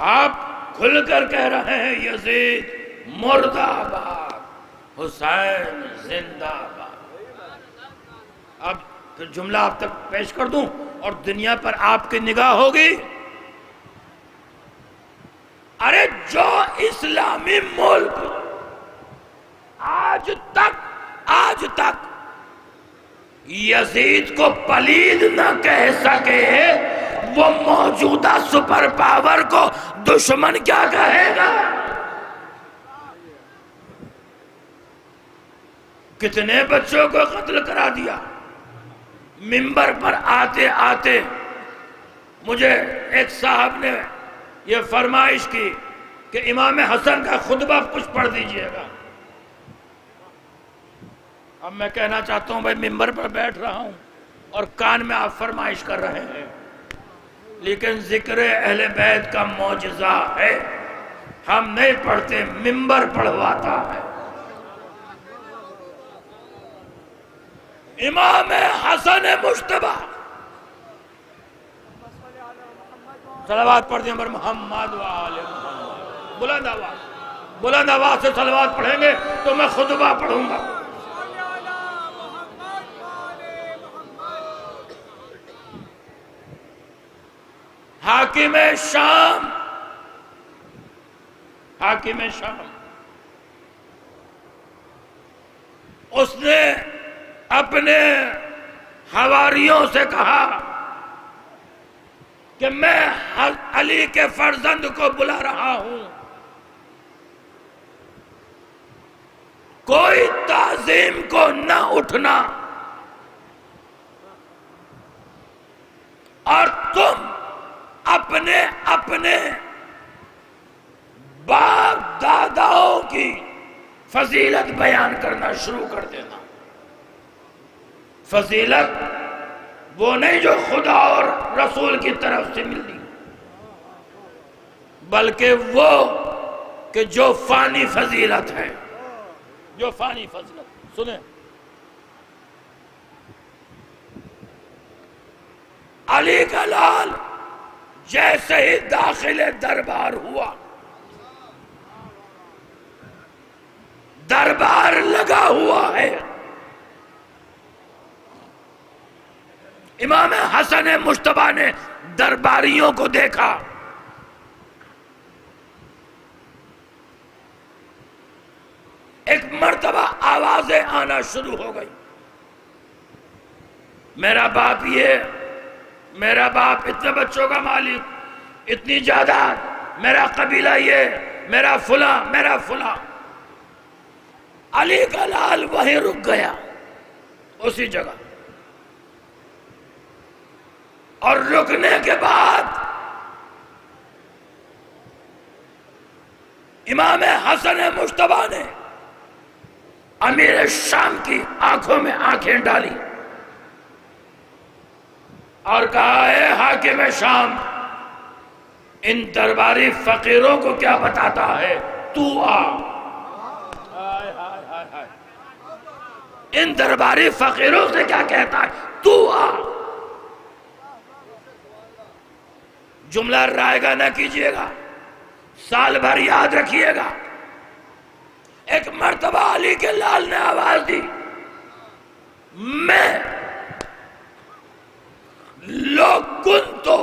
آپ کھل کر کہہ رہے ہیں یزید مرد آباد، حسین زندہ باد. اب پھر جملہ آپ تک پیش کر دوں اور دنیا پر آپ کی نگاہ ہوگی. ارے جو اسلامی ملک آج تک یزید کو پلید نہ کہہ سکے، وہ موجودہ سپر پاور کو دشمن کیا کہے گا؟ کتنے بچوں کو قتل کرا دیا. ممبر پر آتے آتے مجھے ایک صاحب نے یہ فرمائش کی کہ امام حسن کا خطبہ کچھ پڑھ دیجئے گا. اب میں کہنا چاہتا ہوں بھائی ممبر پر بیٹھ رہا ہوں اور کان میں آپ فرمائش کر رہے ہیں، لیکن ذکر اہل بیت کا معجزہ ہے، ہم نہیں پڑھتے، ممبر پڑھواتا ہے. امام حسن مجتبی، صلوات پڑھ دیں پر محمد و آل محمد. بلند آواز سے صلوات پڑھیں گے تو میں خطبہ پڑھوں گا. حاکم شام اس نے اپنے حواریوں سے کہا کہ میں علی کے فرزند کو بلا رہا ہوں، کوئی تعظیم کو نہ اٹھنا، اور تم اپنے باپ داداؤں کی فضیلت بیان کرنا شروع کر دینا. فضیلت وہ نہیں جو خدا اور رسول کی طرف سے ملی، بلکہ وہ کہ جو فانی فضیلت ہے، جو فانی فضیلت. سنیں، علی کا لال جیسے ہی داخل دربار ہوا، دربار لگا ہوا ہے، امام حسن مجتبی نے درباریوں کو دیکھا، ایک مرتبہ آوازیں آنا شروع ہو گئی، میرا باپ یہ، میرا باپ اتنے بچوں کا مالک، اتنی جائیداد، میرا قبیلہ یہ، میرا فلاں، میرا فلاں. علی کا لال وہیں رک گیا اسی جگہ، اور رکنے کے بعد امام حسن مجتبی نے امیر شام کی آنکھوں میں آنکھیں ڈالی اور کہا، اے حاکم شام، ان درباری فقیروں کو کیا بتاتا ہے، تو آ. ان درباری فقیروں سے کیا کہتا ہے، تو آ. جملہ رائے گا نہ کیجئے گا، سال بھر یاد رکھیے گا. ایک مرتبہ علی کے لال نے آواز دی، میں لو کنتو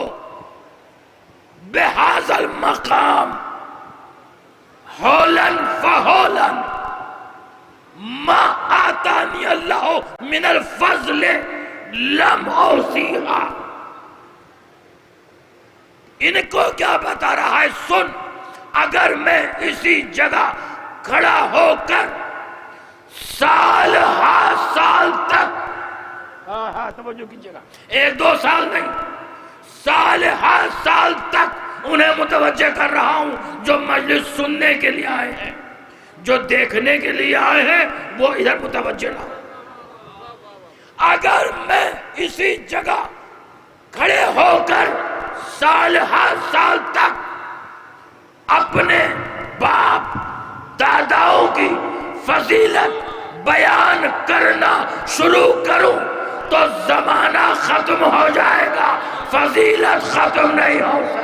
بہذا المقام ہولن فہولن ما آتانی اللہ من الفضل لم اوصیہا. ان کو کیا بتا رہا ہے، سن، اگر میں اسی جگہ کھڑا ہو کر سال ہا سال تک، توجہ کیجئے گا، 1-2 سال نہیں، سال ہا سال تک انہیں متوجہ کر رہا ہوں جو مجلس سننے کے لیے آئے ہیں، جو دیکھنے کے لیے آئے ہیں وہ ادھر متوجہ نہ ہو. اگر میں اسی جگہ کھڑے ہو کر سال ہا سال تک اپنے باپ داداؤں کی فضیلت بیان کرنا شروع کروں تو زمانہ ختم ہو جائے گا، فضیلت ختم نہیں ہو سکتی.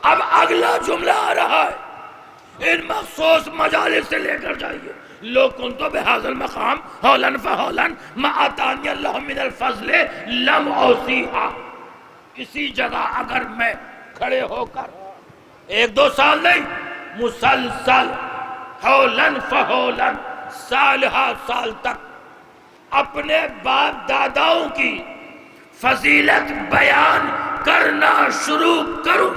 اب اگلا جملہ آ رہا ہے، ان مخصوص مجالس سے لے کر جائیے، لو کنتو بہذا المقام ہولن فہولن ما آتانی اللہ من الفضل لم اوصیہا. اسی جگہ اگر میں کھڑے ہو کر 1-2 سال نہیں، مسلسل ہولن فہولن سال ہا سال تک اپنے باپ داداؤں کی فضیلت بیان کرنا شروع کروں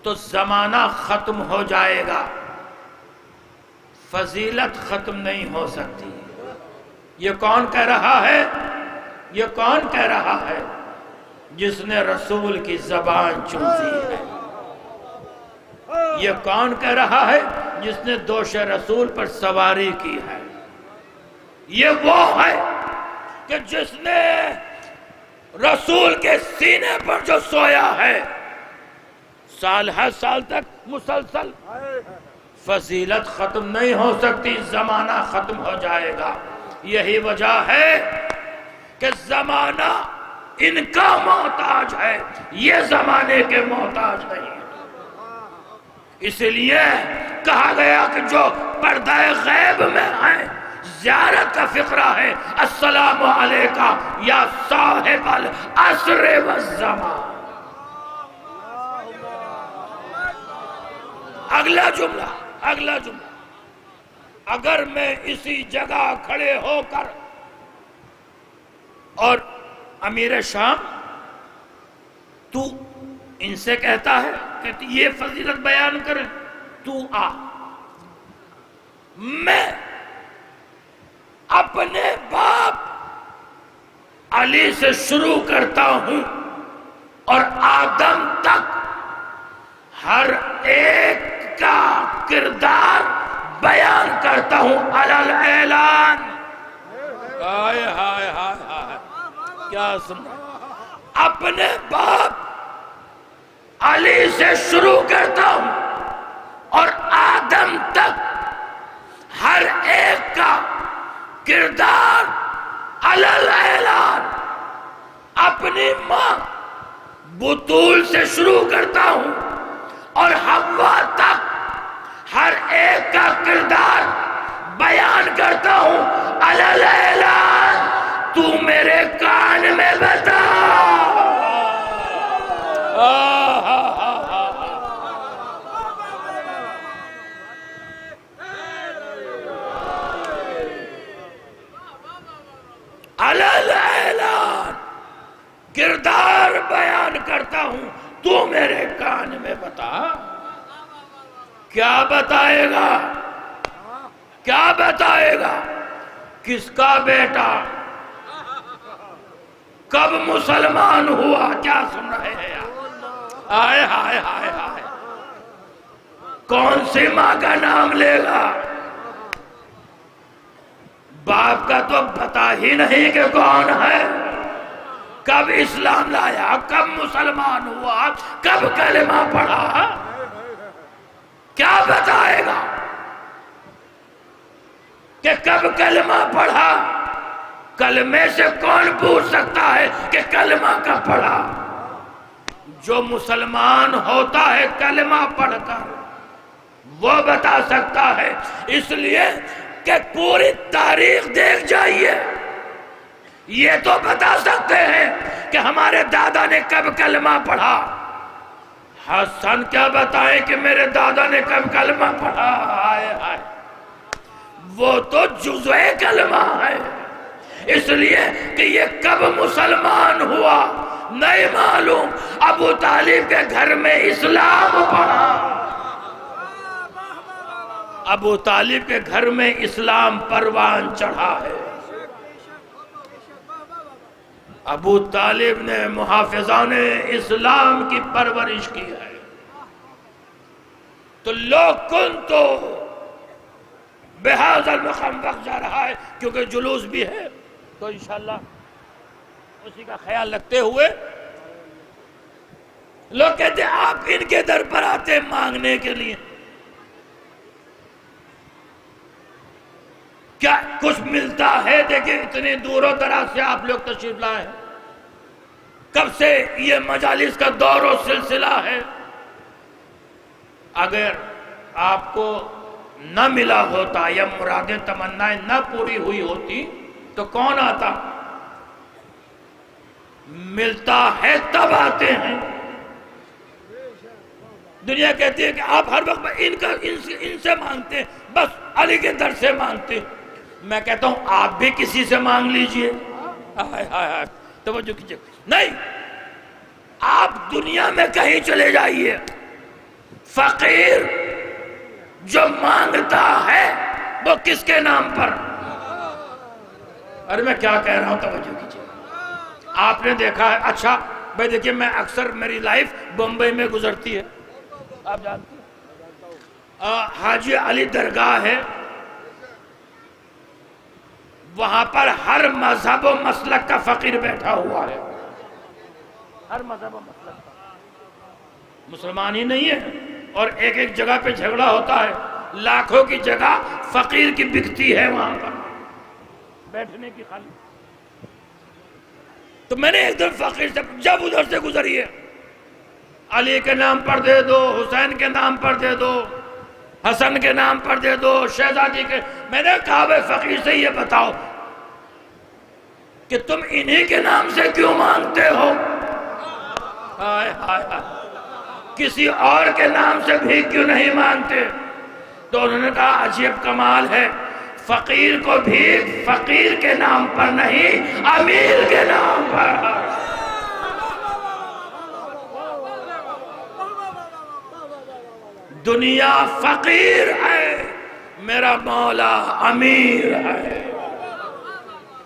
تو زمانہ ختم ہو جائے گا، فضیلت ختم نہیں ہو سکتی. یہ کون کہہ رہا ہے؟ یہ کون کہہ رہا ہے؟ جس نے رسول کی زبان چوسی ہے. یہ کون کہہ رہا ہے؟ جس نے دوش رسول پر سواری کی ہے. یہ وہ ہے کہ جس نے رسول کے سینے پر جو سویا ہے سال ہر سال تک مسلسل. فضیلت ختم نہیں ہو سکتی، زمانہ ختم ہو جائے گا. یہی وجہ ہے کہ زمانہ ان کا محتاج ہے، یہ زمانے کے محتاج نہیں. اس لیے کہا گیا کہ جو پردہ غیب میں ہیں زیارت کا فقرہ ہے. السلام علیکہ یا صاحب العصر والزمان. اگلا جملہ اگر میں اسی جگہ کھڑے ہو کر اور امیر شام تو ان سے کہتا ہے کہ یہ فضیلت بیان کرے، تو آ، میں اپنے باپ علی سے شروع کرتا ہوں اور آدم تک ہر ایک کا کردار بیان کرتا ہوں علی اعلان. ہائے ہائے ہائے ہائے کیا سنا. اپنے باپ علی سے شروع کرتا ہوں اور آدم تک ہر ایک کا کردار علی اعلان. اپنی ماں بطول سے شروع کرتا ہوں اور حوا تک ہر ایک کا کردار بیان کرتا ہوں علی اعلان. تو میرے کان میں بتا. علی اعلان کردار بیان کرتا ہوں، تو میرے کان میں بتا. کیا بتائے گا؟ کیا بتائے گا؟ کس کا بیٹا کب مسلمان ہوا؟ کیا سن رہے ہیں یار؟ آئے ہائے ہائے ہائے. کون سی ماں کا نام لے گا؟ باپ کا تو پتا ہی نہیں کہ کون ہے. کب اسلام لایا، کب مسلمان ہوا، کب کلمہ پڑھا؟ کیا بتائے گا کہ کب کلمہ پڑھا؟ کلمے سے کون پوچھ سکتا ہے کہ کلمہ کب پڑھا؟ جو مسلمان ہوتا ہے کلمہ پڑھ کر وہ بتا سکتا ہے. اس لیے کہ پوری تاریخ دیکھ جائیے، یہ تو بتا سکتے ہیں کہ ہمارے دادا نے کب کلمہ پڑھا. حسن کیا بتائیں کہ میرے دادا نے کب کلمہ پڑھا؟ آئے آئے. وہ تو جزء کلمہ ہے. اس لیے کہ یہ کب مسلمان ہوا نہیں معلوم. ابو طالب کے گھر میں اسلام پڑھا. ابو طالب کے گھر میں اسلام پروان چڑھا ہے. ابو طالب نے محافظان اسلام کی پرورش کی ہے. تو لوگ کن تو بہذا المقام وقت جا رہا ہے کیونکہ جلوس بھی ہے، تو انشاءاللہ اسی کا خیال رکھتے ہوئے لوگ کہتے ہیں آپ ان کے در پر آتے مانگنے کے لیے، کیا کچھ ملتا ہے؟ دیکھیں اتنے دور و دراز سے آپ لوگ تشریف لائے ہیں. کب سے یہ مجالس کا دور و سلسلہ ہے. اگر آپ کو نہ ملا ہوتا یا مرادیں تمنائیں نہ پوری ہوئی ہوتی تو کون آتا؟ ملتا ہے تب آتے ہیں. دنیا کہتی ہے کہ آپ ہر وقت ان سے مانگتے ہیں، بس علی کے در سے مانگتے ہیں. میں کہتا ہوں آپ بھی کسی سے مانگ لیجئے. توجہ کیجئے. نہیں، آپ دنیا میں کہیں چلے جائیے، فقیر جو مانگتا ہے وہ کس کے نام پر؟ ارے میں کیا کہہ رہا ہوں، توجہ کیجئے۔ آپ نے دیکھا ہے، اچھا بھائی دیکھیے، میں اکثر میری لائف بمبئی میں گزرتی ہے، آپ جانتے ہیں، حاجی علی درگاہ ہے، وہاں پر ہر مذہب و مسلک کا فقیر بیٹھا ہوا ہے، ہر مذہب و مسلک کا، مسلمان ہی نہیں ہے، اور ایک ایک جگہ پہ جھگڑا ہوتا ہے، لاکھوں کی جگہ فقیر کی بکتی ہے وہاں پر بیٹھنے کی خالی۔ تو میں نے ایک دن فقیر سے، جب ادھر سے گزریے، علی کے نام پر دے دو، حسین کے نام پر دے دو، حسن کے نام پر دے دو، شہزادی کے، میں نے کہا بھائی فقیر سے یہ بتاؤ کہ تم انہی کے نام سے کیوں مانگتے ہو؟ ہائے ہائے ہائے، کسی اور کے نام سے بھی کیوں نہیں مانگتے؟ تو انہوں نے کہا عجیب کمال ہے، فقیر کو بھی فقیر کے نام پر نہیں، امیر کے نام پر۔ دنیا فقیر ہے، میرا مولا امیر ہے۔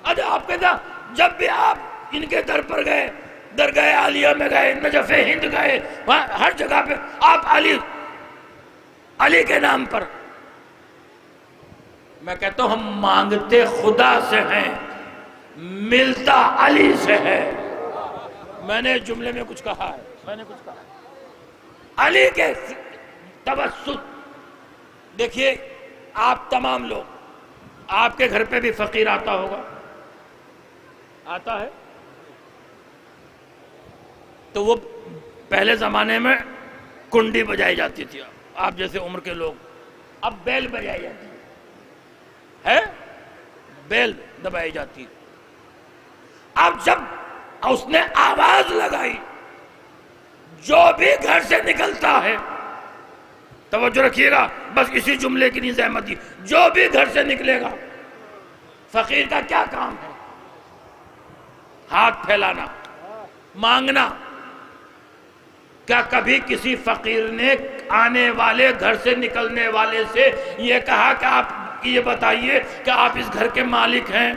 اچھا آپ کہتا، جب بھی آپ ان کے در پر گئے، درگاہ عالیہ میں گئے، نجف ہند گئے، وہاں ہر جگہ پہ آپ علی کے نام پر۔ میں کہتا ہوں ہم مانگتے خدا سے ہیں، ملتا علی سے ہے۔ میں نے جملے میں کچھ کہا ہے، علی کے توسط۔ دیکھیے آپ تمام لوگ، آپ کے گھر پہ بھی فقیر آتا ہوگا، آتا ہے، تو وہ پہلے زمانے میں کنڈی بجائی جاتی تھی، آپ جیسے عمر کے لوگ، اب بیل بجائی جاتی ہے، بیل دبائی جاتی ہے۔ اب جب اس نے آواز لگائی، جو بھی گھر سے نکلتا ہے، توجہ رکھیے گا، بس اسی جملے کی نہیں زحمت دی، جو بھی گھر سے نکلے گا، فقیر کا کیا کام ہے؟ ہاتھ پھیلانا، مانگنا۔ کیا کبھی کسی فقیر نے آنے والے، گھر سے نکلنے والے سے یہ کہا کہ آپ یہ بتائیے کہ آپ اس گھر کے مالک ہیں؟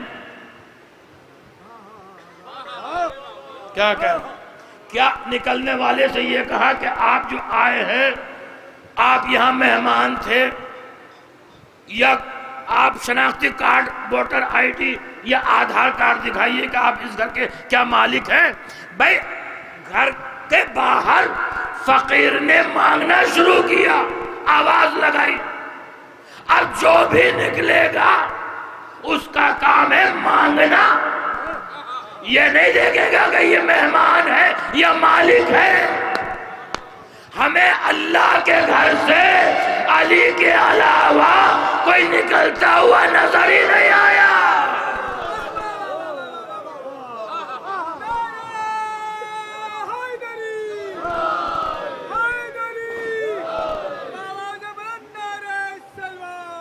کیا نکلنے والے سے یہ کہا کہ آپ جو آئے ہیں، آپ یہاں مہمان تھے، یا آپ شناختی کارڈ، ووٹر آئی ڈی یا آدھار کارڈ دکھائیے کہ آپ اس گھر کے کیا مالک ہیں؟ بھائی گھر کے باہر فقیر نے مانگنا شروع کیا، آواز لگائی، اب جو بھی نکلے گا اس کا کام ہے مانگنا، یہ نہیں دیکھے گا کہ یہ مہمان ہے یا مالک ہے۔ ہمیں اللہ کے گھر سے علی کے علاوہ کوئی نکلتا ہوا نظر ہی نہیں آیا۔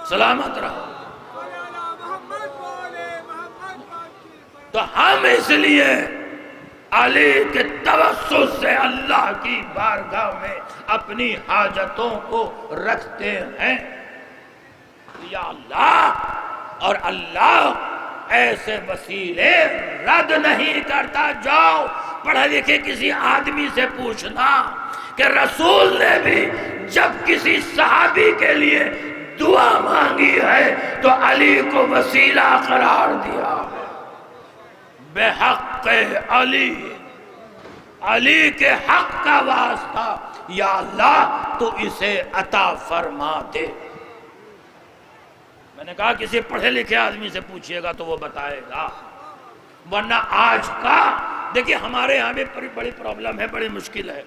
سلامت رہو۔ تو ہم اس لیے علی کے توسط سے اللہ کی بارگاہ میں اپنی حاجتوں کو رکھتے ہیں، یا اللہ، اور اللہ ایسے وسیلے رد نہیں کرتا۔ جاؤ پڑھے لکھے کسی آدمی سے پوچھنا کہ رسول نے بھی جب کسی صحابی کے لیے دعا مانگی ہے تو علی کو وسیلہ قرار دیا، بحق علی، علی کے حق کا واسطہ، یا اللہ تو اسے عطا فرما دے۔ میں نے کہا کسی پڑھے لکھے آدمی سے پوچھئے گا تو وہ بتائے گا، ورنہ آج کا دیکھیں ہمارے یہاں بھی بڑی پرابلم ہے، بڑی مشکل ہے۔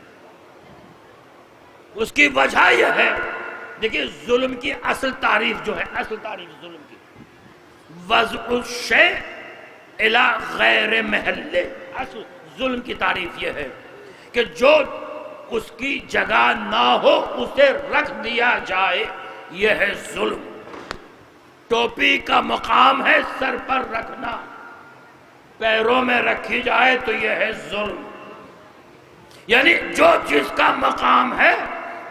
اس کی وجہ یہ ہے، دیکھیں ظلم کی اصل تعریف جو ہے، اصل تعریف ظلم کی، وضع الشیء الی غیر محلہ، اصل ظلم کی تعریف یہ ہے کہ جو اس کی جگہ نہ ہو اسے رکھ دیا جائے، یہ ہے ظلم۔ ٹوپی کا مقام ہے سر پر رکھنا، پیروں میں رکھی جائے تو یہ ہے ظلم۔ یعنی جو جس کا مقام ہے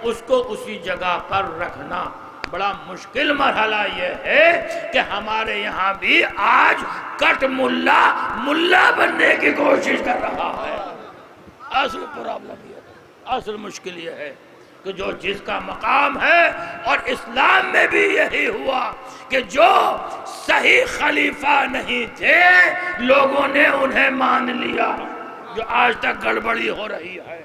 اس کو اسی جگہ پر رکھنا، بڑا مشکل مرحلہ یہ ہے کہ ہمارے یہاں بھی آج کٹ ملا بننے کی کوشش کر رہا ہے. اصل پرابلم یہ ہے، اصل مشکل یہ ہے کہ جو جس کا مقام ہے، اور اسلام میں بھی یہی ہوا کہ جو صحیح خلیفہ نہیں تھے لوگوں نے انہیں مان لیا، جو آج تک گڑبڑی ہو رہی ہے.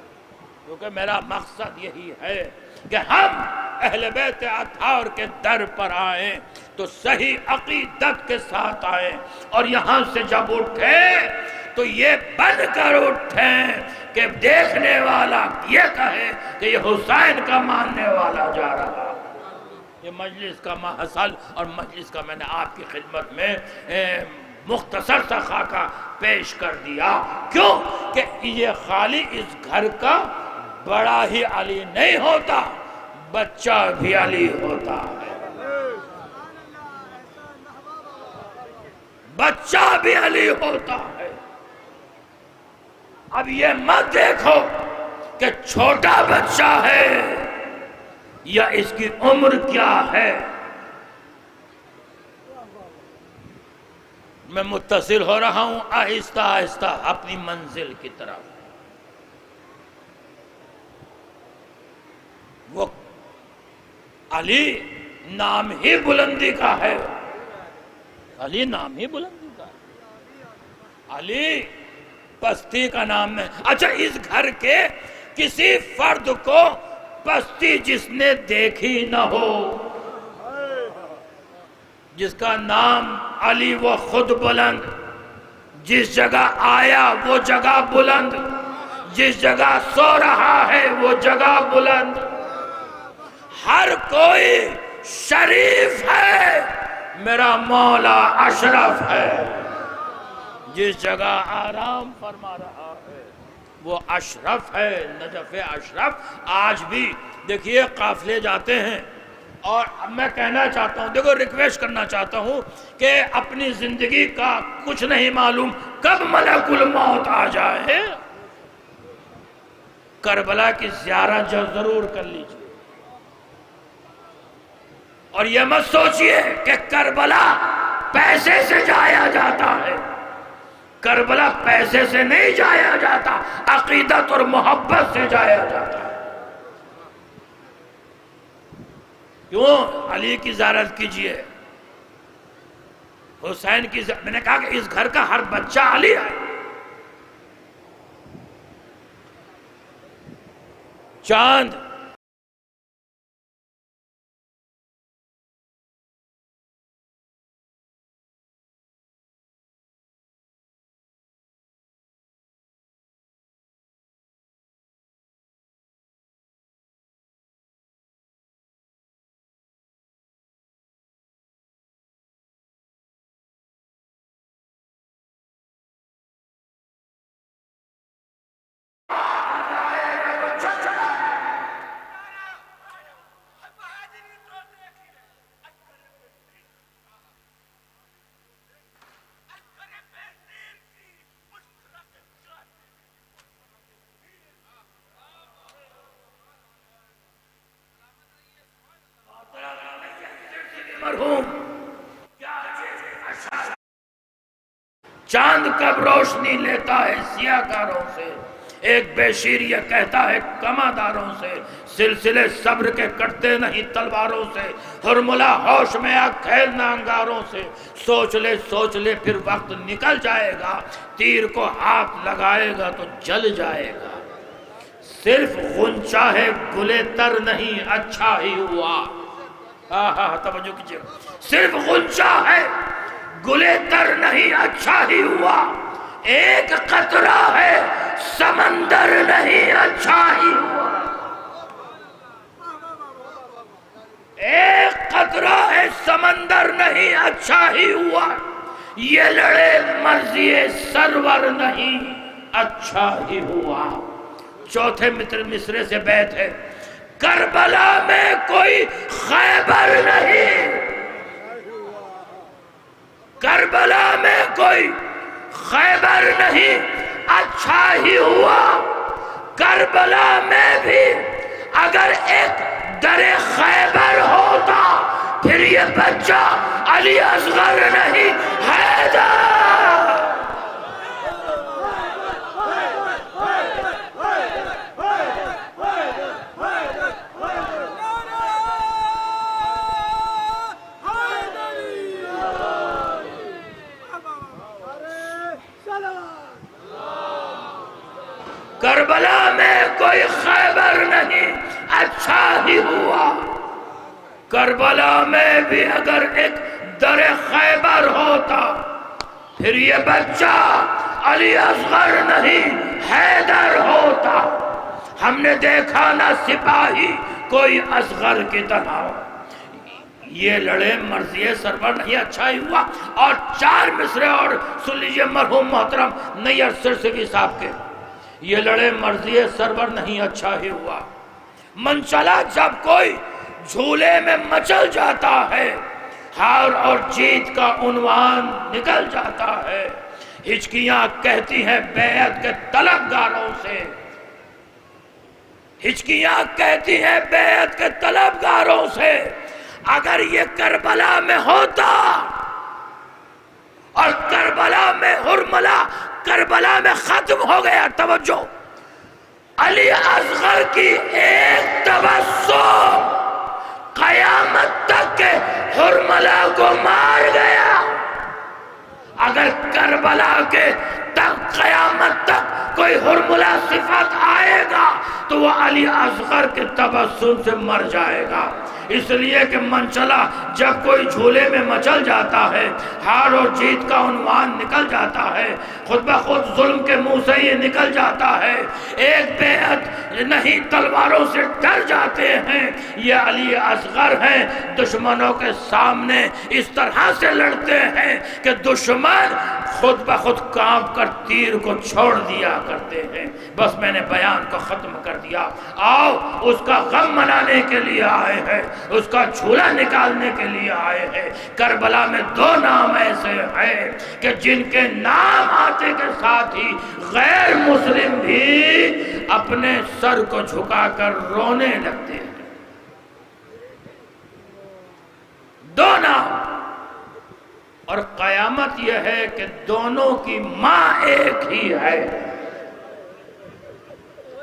کیونکہ میرا مقصد یہی ہے کہ ہم اہل بیت اطہار کے در پر آئیں تو صحیح عقیدت کے ساتھ آئیں، اور یہاں سے جب اٹھیں تو یہ بن کر اٹھیں کہ دیکھنے والا یہ کہے کہ یہ حسین کا ماننے والا جا رہا. یہ مجلس کا محصل اور مجلس کا میں نے آپ کی خدمت میں مختصر سا خاکہ پیش کر دیا. کیوں کہ یہ خالی اس گھر کا بڑا ہی علی نہیں ہوتا، بچہ بھی علی ہوتا ہے، بچہ بھی علی ہوتا ہے. اب یہ مت دیکھو کہ چھوٹا بچہ ہے یا اس کی عمر کیا ہے. میں متصل ہو رہا ہوں آہستہ آہستہ اپنی منزل کی طرف. وہ علی نام ہی بلندی کا ہے، علی نام ہی بلندی کا ہے، علی پستی کا نام ہے. اچھا، اس گھر کے کسی فرد کو پستی جس نے دیکھی نہ ہو، جس کا نام علی وہ خود بلند، جس جگہ آیا وہ جگہ بلند، جس جگہ سو رہا ہے وہ جگہ بلند، ہر کوئی شریف ہے، میرا مولا اشرف ہے. جس جگہ آرام فرما رہا ہے وہ اشرف ہے، نجف اشرف. آج بھی دیکھیے قافلے جاتے ہیں، اور میں کہنا چاہتا ہوں، دیکھو ریکویسٹ کرنا چاہتا ہوں کہ اپنی زندگی کا کچھ نہیں معلوم کب ملک الموت آ جائے، کربلا کی زیارت جو ضرور کر لیجیے. اور یہ مت سوچئے کہ کربلا پیسے سے جایا جاتا ہے، کربلا پیسے سے نہیں جایا جاتا، عقیدت اور محبت سے جایا جاتا ہے. کیوں؟ علی کی زیارت کیجئے، حسین کی زیارت. میں نے کہا کہ اس گھر کا ہر بچہ علی ہے. چاند مرحوم چاند کب روشنی لیتا ہے سیاہ کاروں سے، ایک بے شیر یہ کہتا ہے کماداروں سے، سلسلے صبر کے کٹتے نہیں تلواروں سے، ہرملا ہوش میں آ کھیلنا انگاروں سے. سوچ لے پھر وقت نکل جائے گا، تیر کو ہاتھ لگائے گا تو جل جائے گا. صرف غنچہ ہے گلے تر نہیں اچھا ہی ہوا. توجہ کیجئے، صرف غنچہ ہے گلے تر نہیں اچھا ہی ہوا، ایک قطرہ ہے سمندر نہیں اچھا ہی ہوا، ایک قطرہ ہے سمندر نہیں اچھا ہی ہوا، یہ لڑے مرضی سرور نہیں اچھا ہی ہوا. چوتھے مصرے سے بیت ہے، کربلا میں کوئی خیبر نہیں، کربلا میں کوئی خیبر نہیں اچھا ہی ہوا. کربلا میں بھی اگر ایک در خیبر ہوتا پھر یہ بچہ علی اصغر نہیں حیدر. کربلا میں کوئی خیبر نہیں، اچھا ہی ہوا. کربلا میں بھی اگر ایک در خیبر ہوتا پھر یہ بچہ علی اصغر نہیں حیدر ہوتا. ہم نے دیکھا نہ سپاہی کوئی اصغر کی طرح. یہ لڑے مرضی سرور نہیں، اچھا ہی ہوا. اور 4 مصرے اور سن لیجیے مرحوم محترم نیّر سرسوی صاحب کے، یہ لڑے مرضی سرور نہیں، اچھا ہی ہوا. منچلا جب کوئی جھولے میں مچل جاتا ہے، ہار اور جیت کا عنوان نکل جاتا ہے. ہچکیاں کہتی ہیں بیعت کے طلبگاروں سے، ہچکیاں کہتی ہیں بیعت کے طلبگاروں سے، اگر یہ کربلا میں ہوتا اور کربلا میں حرملہ کربلا میں ختم ہو گیا. توجہ، علی اصغر کی ایک تبسم قیامت تک کے حرملہ کو مار گیا. اگر کربلا کے تک قیامت تک کوئی حرملہ صفت آئے گا تو وہ علی اصغر کے تبسم سے مر جائے گا. اس لیے کہ منچلا جب کوئی جھولے میں مچل جاتا ہے، ہار اور جیت کا عنوان نکل جاتا ہے، خود بخود ظلم کے منہ سے یہ نکل جاتا ہے. ایک بیعت نہیں، تلواروں سے ڈر جاتے ہیں. یہ علی اصغر ہیں، دشمنوں کے سامنے اس طرح سے لڑتے ہیں کہ دشمن خود بخود کانپ کر تیر کو چھوڑ دیا کرتے ہیں. بس میں نے بیان کو ختم کر دیا. آؤ اس کا غم منانے کے لیے آئے ہیں، اس کا جھولا نکالنے کے لیے آئے ہیں. کربلا میں 2 نام ایسے ہیں کہ جن کے نام آتے کے ساتھ ہی غیر مسلم بھی اپنے سر کو جھکا کر رونے لگتے ہیں. 2 نام، اور قیامت یہ ہے کہ دونوں کی ماں ایک ہی ہے.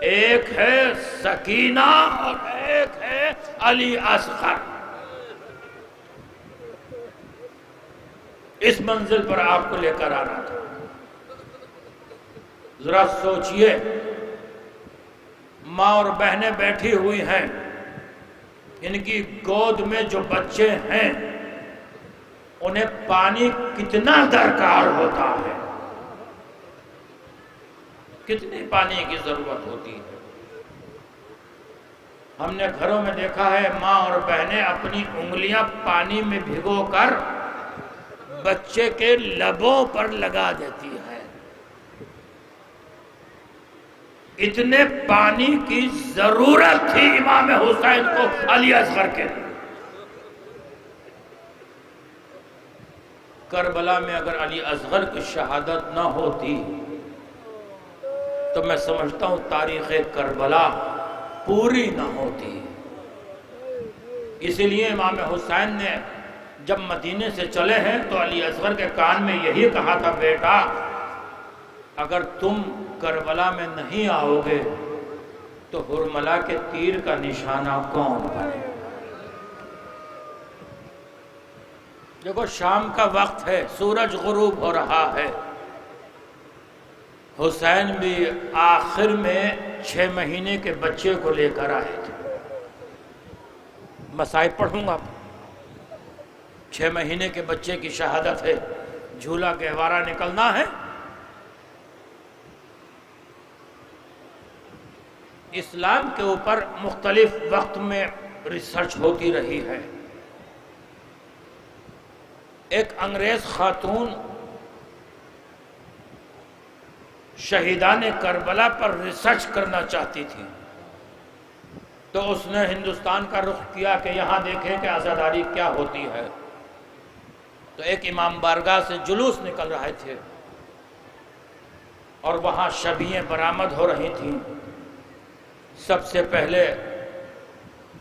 ایک ہے سکینہ اور ایک ہے علی اصغر. اس منزل پر آپ کو لے کر آنا تھا. ذرا سوچئے، ماں اور بہنیں بیٹھی ہوئی ہیں، ان کی گود میں جو بچے ہیں انہیں پانی کتنا درکار ہوتا ہے، کتنی پانی کی ضرورت ہوتی ہے. ہم نے گھروں میں دیکھا ہے ماں اور بہنیں اپنی انگلیاں پانی میں بھگو کر بچے کے لبوں پر لگا دیتی ہے. اتنے پانی کی ضرورت تھی امام حسین کو علی اصغر کے لیے. کربلا میں اگر علی اصغر کی شہادت نہ ہوتی تو میں سمجھتا ہوں تاریخ کربلا پوری نہ ہوتی. اسی لیے امام حسین نے جب مدینے سے چلے ہیں تو علی اصغر کے کان میں یہی کہا تھا، بیٹا اگر تم کربلا میں نہیں آؤ گے تو حرملہ کے تیر کا نشانہ کون بنے؟ دیکھو شام کا وقت ہے، سورج غروب ہو رہا ہے. حسین بھی آخر میں 6 مہینے کے بچے کو لے کر آئے تھے. مصائب پڑھوں گا. 6 مہینے کے بچے کی شہادت ہے، جھولا گہوارہ نکلنا ہے. اسلام کے اوپر مختلف وقت میں ریسرچ ہوتی رہی ہے. ایک انگریز خاتون شہیدان کربلا پر ریسرچ کرنا چاہتی تھی تو اس نے ہندوستان کا رخ کیا کہ یہاں دیکھیں کہ عزاداری کیا ہوتی ہے. تو ایک امام بارگاہ سے جلوس نکل رہے تھے اور وہاں شبیہیں برآمد ہو رہی تھیں. سب سے پہلے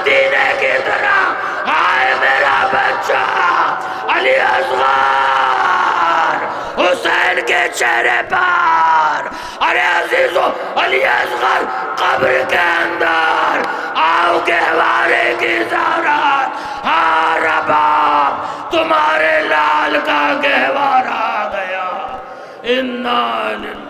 مدینے کی طرح ہائے میرا بچہ علی اصغر حسین کے چہرے پر ارے عزیزو علی اصغر قبر کے اندر آؤ گہوارے کی زیارت ہاں رباب تمہارے لال کا گہوارہ آ گیا انا للہ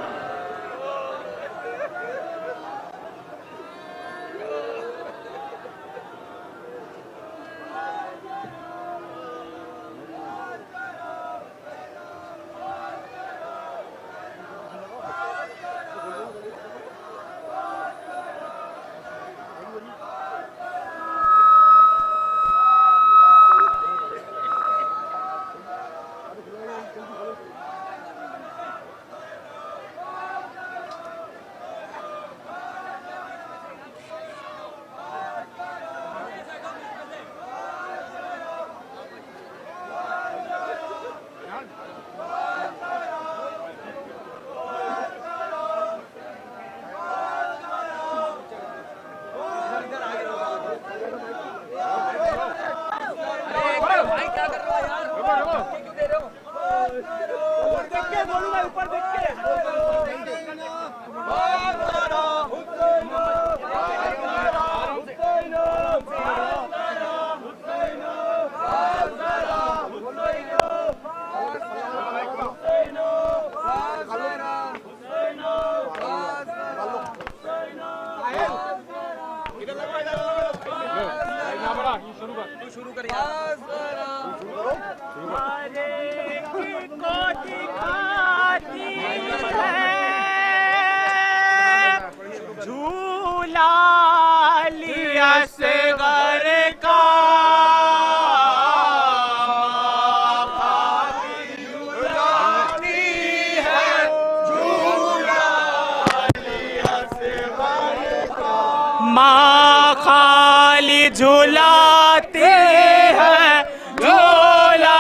ماں خالی جھولاتی ہے جھولا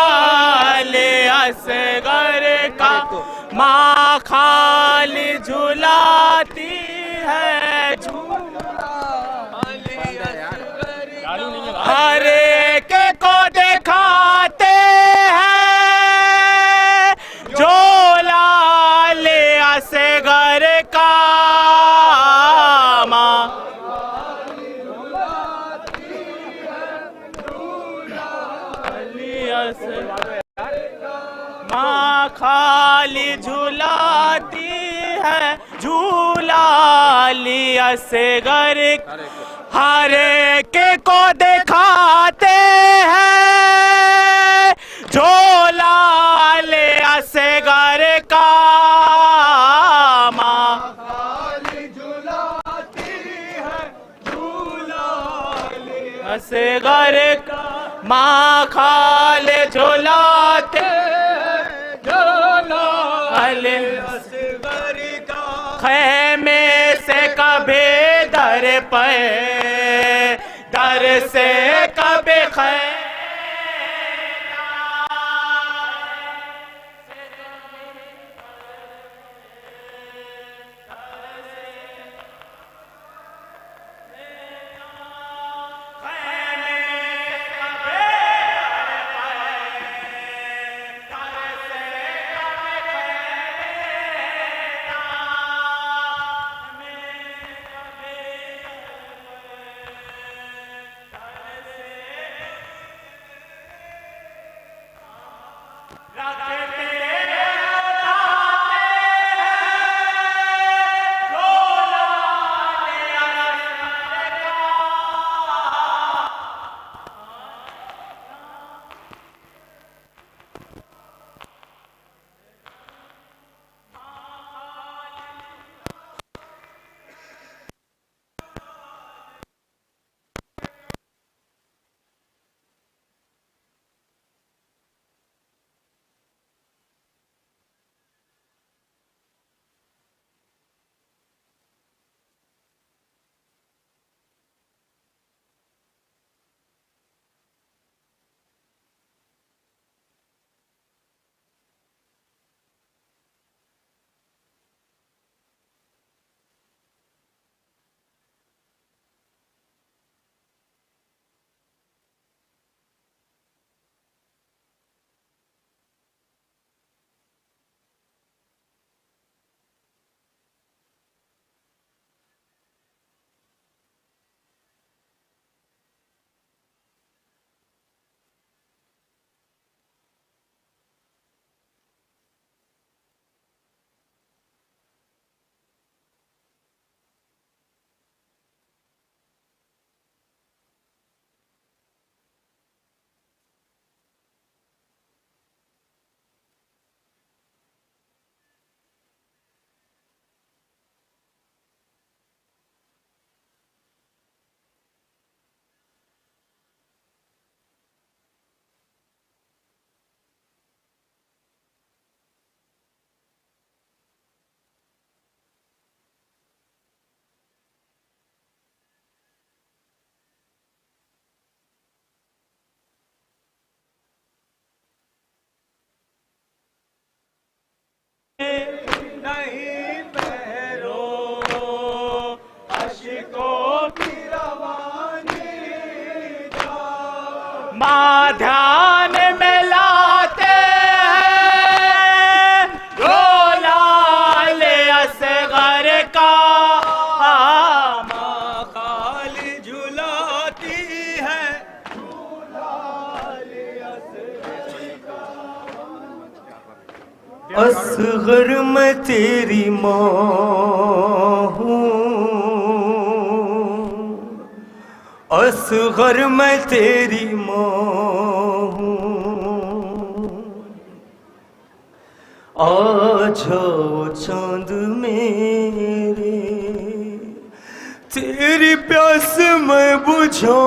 علی اصغر کا ماں خالی جھولاتی ہے جھولا علی اصغر کا ہر ایک کو دکھاتے ہیں جھولا علی اصغر کا ماں خالی جھولاتی ہے جھولا علی اصغر ہر ایک کو دکھاتے ہیں جھولا علی اصغر کا ماں خالی جھولاتی ہے جھولا علی اصغر کا ماں خالی جھولاتے علی اصغر کا خیمے سے کبھی در پہ در سے کبھی خیمے نہیں پیرو عاشقوں کی روانی جاؤ ماں دھیان میں لاتے لال اصغر کا ماں خالی جھلاتی ہے اصغر میں تیری ماں ہوں اصغر میں تیری ماں ہوں آ جاؤ چاند میرے تیری پیاس میں بجھاؤں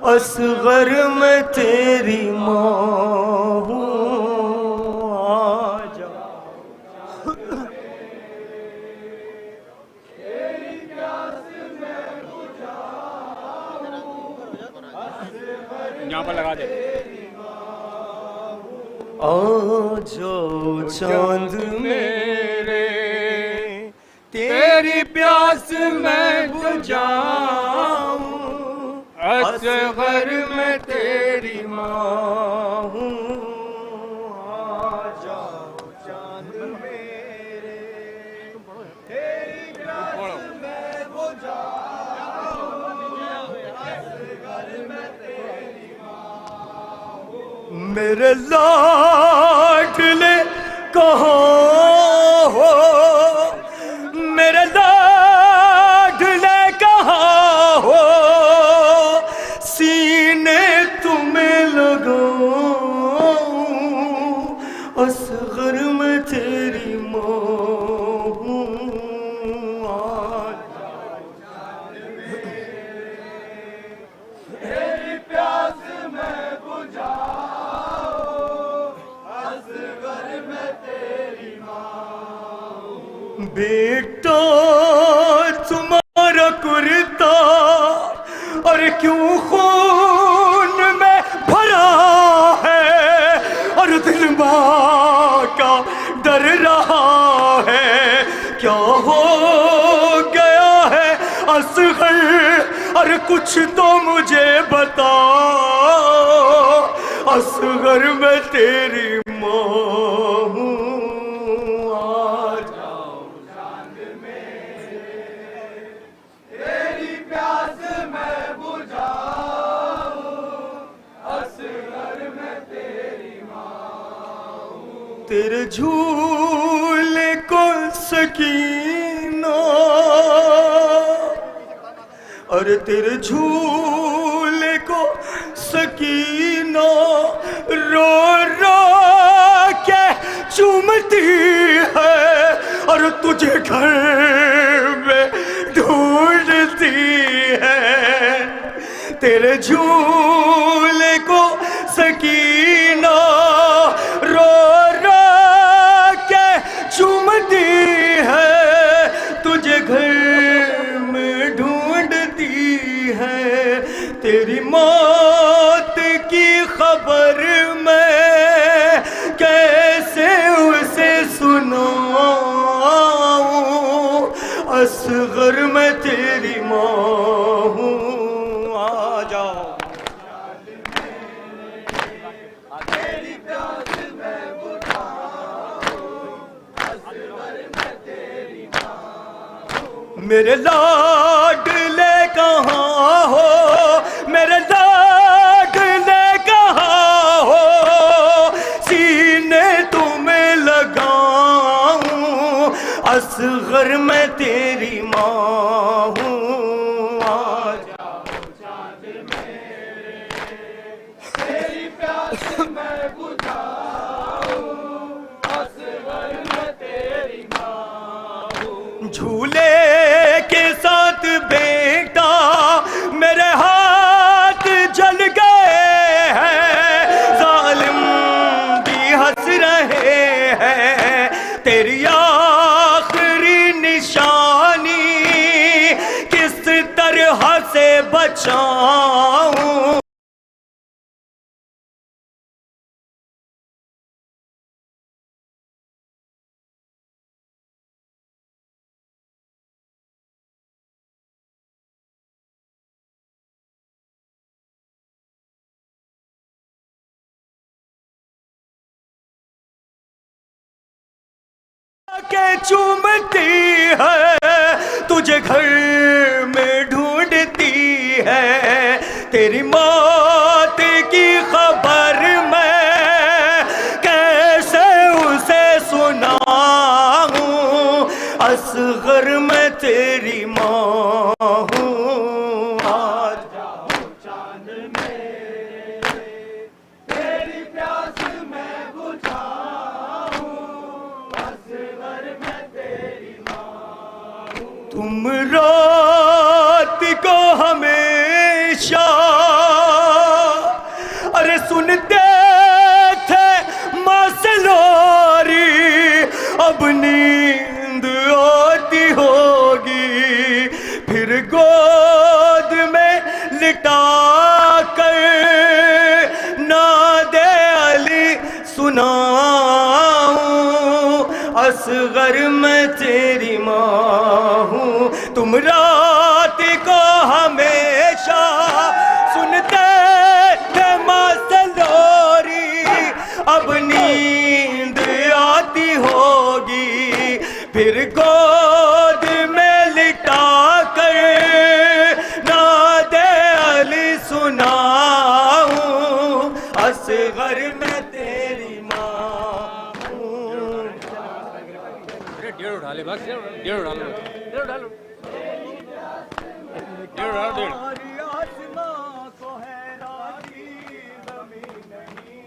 اصغر میں تیری ماں ہوں آ جاؤ یہاں پر لگا دے آ جاؤ چاند میرے تیری پیاس میں بجھاؤں اصغر میں تیری ماں ہوں آ جاؤ چاند میرے تیری پیاس میں بجھاؤں اصغر میں تیری ماں ہوں میرے لاڈلے کہاں ہو میرے لاڈلے کہاں ہو سینے تمہیں لگاؤں اصغر میں تیری ماں ہوں آ جاؤ تیری پیاس میں بجھاؤں اصغر میں تیری ماں ہوں بیٹا تمہارا کرتا اور کیوں خون میں بھرا ہے اور دل ماں کا ڈر رہا ہے کیا ہو گیا ہے اصغر اور کچھ تو مجھے بتا اصغر میں تیری ماں ہوں آ جاؤ چاند میرے تیری پیاس میں بجھاؤں اصغر میں تیری ماں ہوں تیرے جھولے کو سکینہ اور تیرے جھولے کو سکینہ رو رو کے چومتی ہے اور تجھے گھر میں ڈھونڈتی ہے تیرے جھولے کو سکینہ رو رو کے چومتی ہے تجھے گھر میں ڈھونڈتی ہے تیری موت کی خبر میں کیسے اسے سناؤں اصغر میں تیری ماں ہوں آ جاؤ تیری پیاس میں بجھاؤں اصغر میں تیری ماں ہوں میرے لاڈلے کہاں ہو میرے لاڈلے کہاں ہو سینے تمہیں لگاؤں اصغر میں تیری ماں ہوں آ جاؤ چاند میرے تیری پیاس میں بجھاؤں اصغر میں تیری ماں ہوں جھولے کے ساتھ بیٹا میرے ہاتھ جل گئے ہیں ظالم بھی ہنس رہے ہیں تیری آخری نشانی کس طرح سے بچاؤں کے چومتی ہے، تجھے گھر میں ڈھونڈتی ہے، تیری موت کی خبر میں کیسے اسے سناؤں، اصغر میں تیری ماں ہوں، آج جاؤں چاند میں تیری پیاس میں بجھاؤں، اصغر میں تیری ماں ہوں، تم رات کو ہمیشہ ارے سنتے تھے ماں سے لوری، اب نیند آتی ہوگی، پھر گود میں لٹا کر ناد علی سناؤں، اصغر میں تیری ماں ہوں، تم رات کو ہمیشہ سنتے تھے ماں سے لوری، اب نیند آتی ہوگی، پھر گود میں لٹا کر ناد علی سناؤں، اصغر میں تیری ماں ہوں۔ ڈیڑھ اٹھا لے بس، ڈیڑھ اٹھا لو، ڈیڑھ اٹھا لو، ڈیڑھ اٹھا لو، ڈیڑھ۔ ہماری آسماں کو حیرانی زمین نہیں،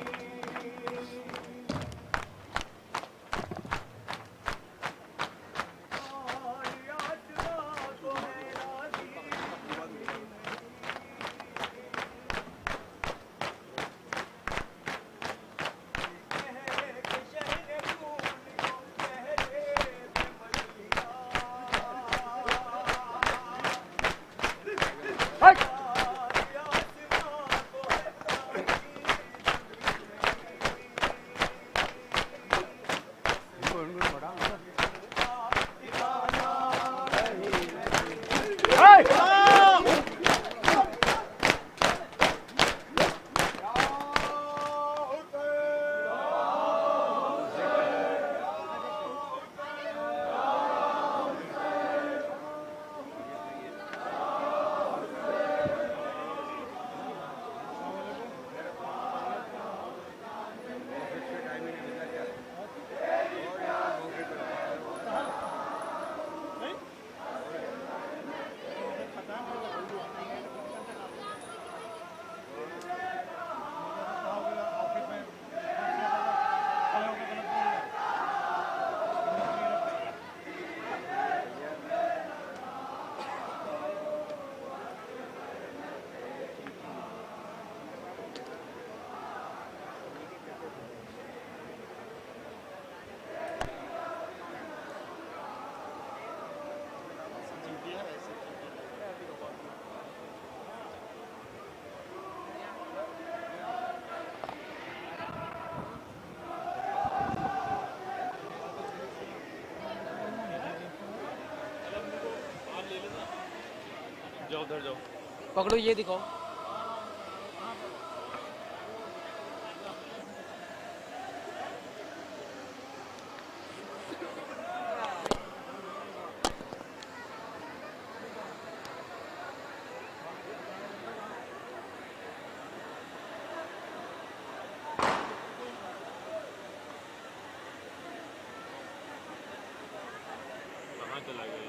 ہماری آسماں کو حیرانی زمین نہیں، کہ شہر خون کو چہرے پہ ملیاں، جاؤ ادھر جاؤ، پکڑو یہ دکھاؤ، کہاں چلا گیا؟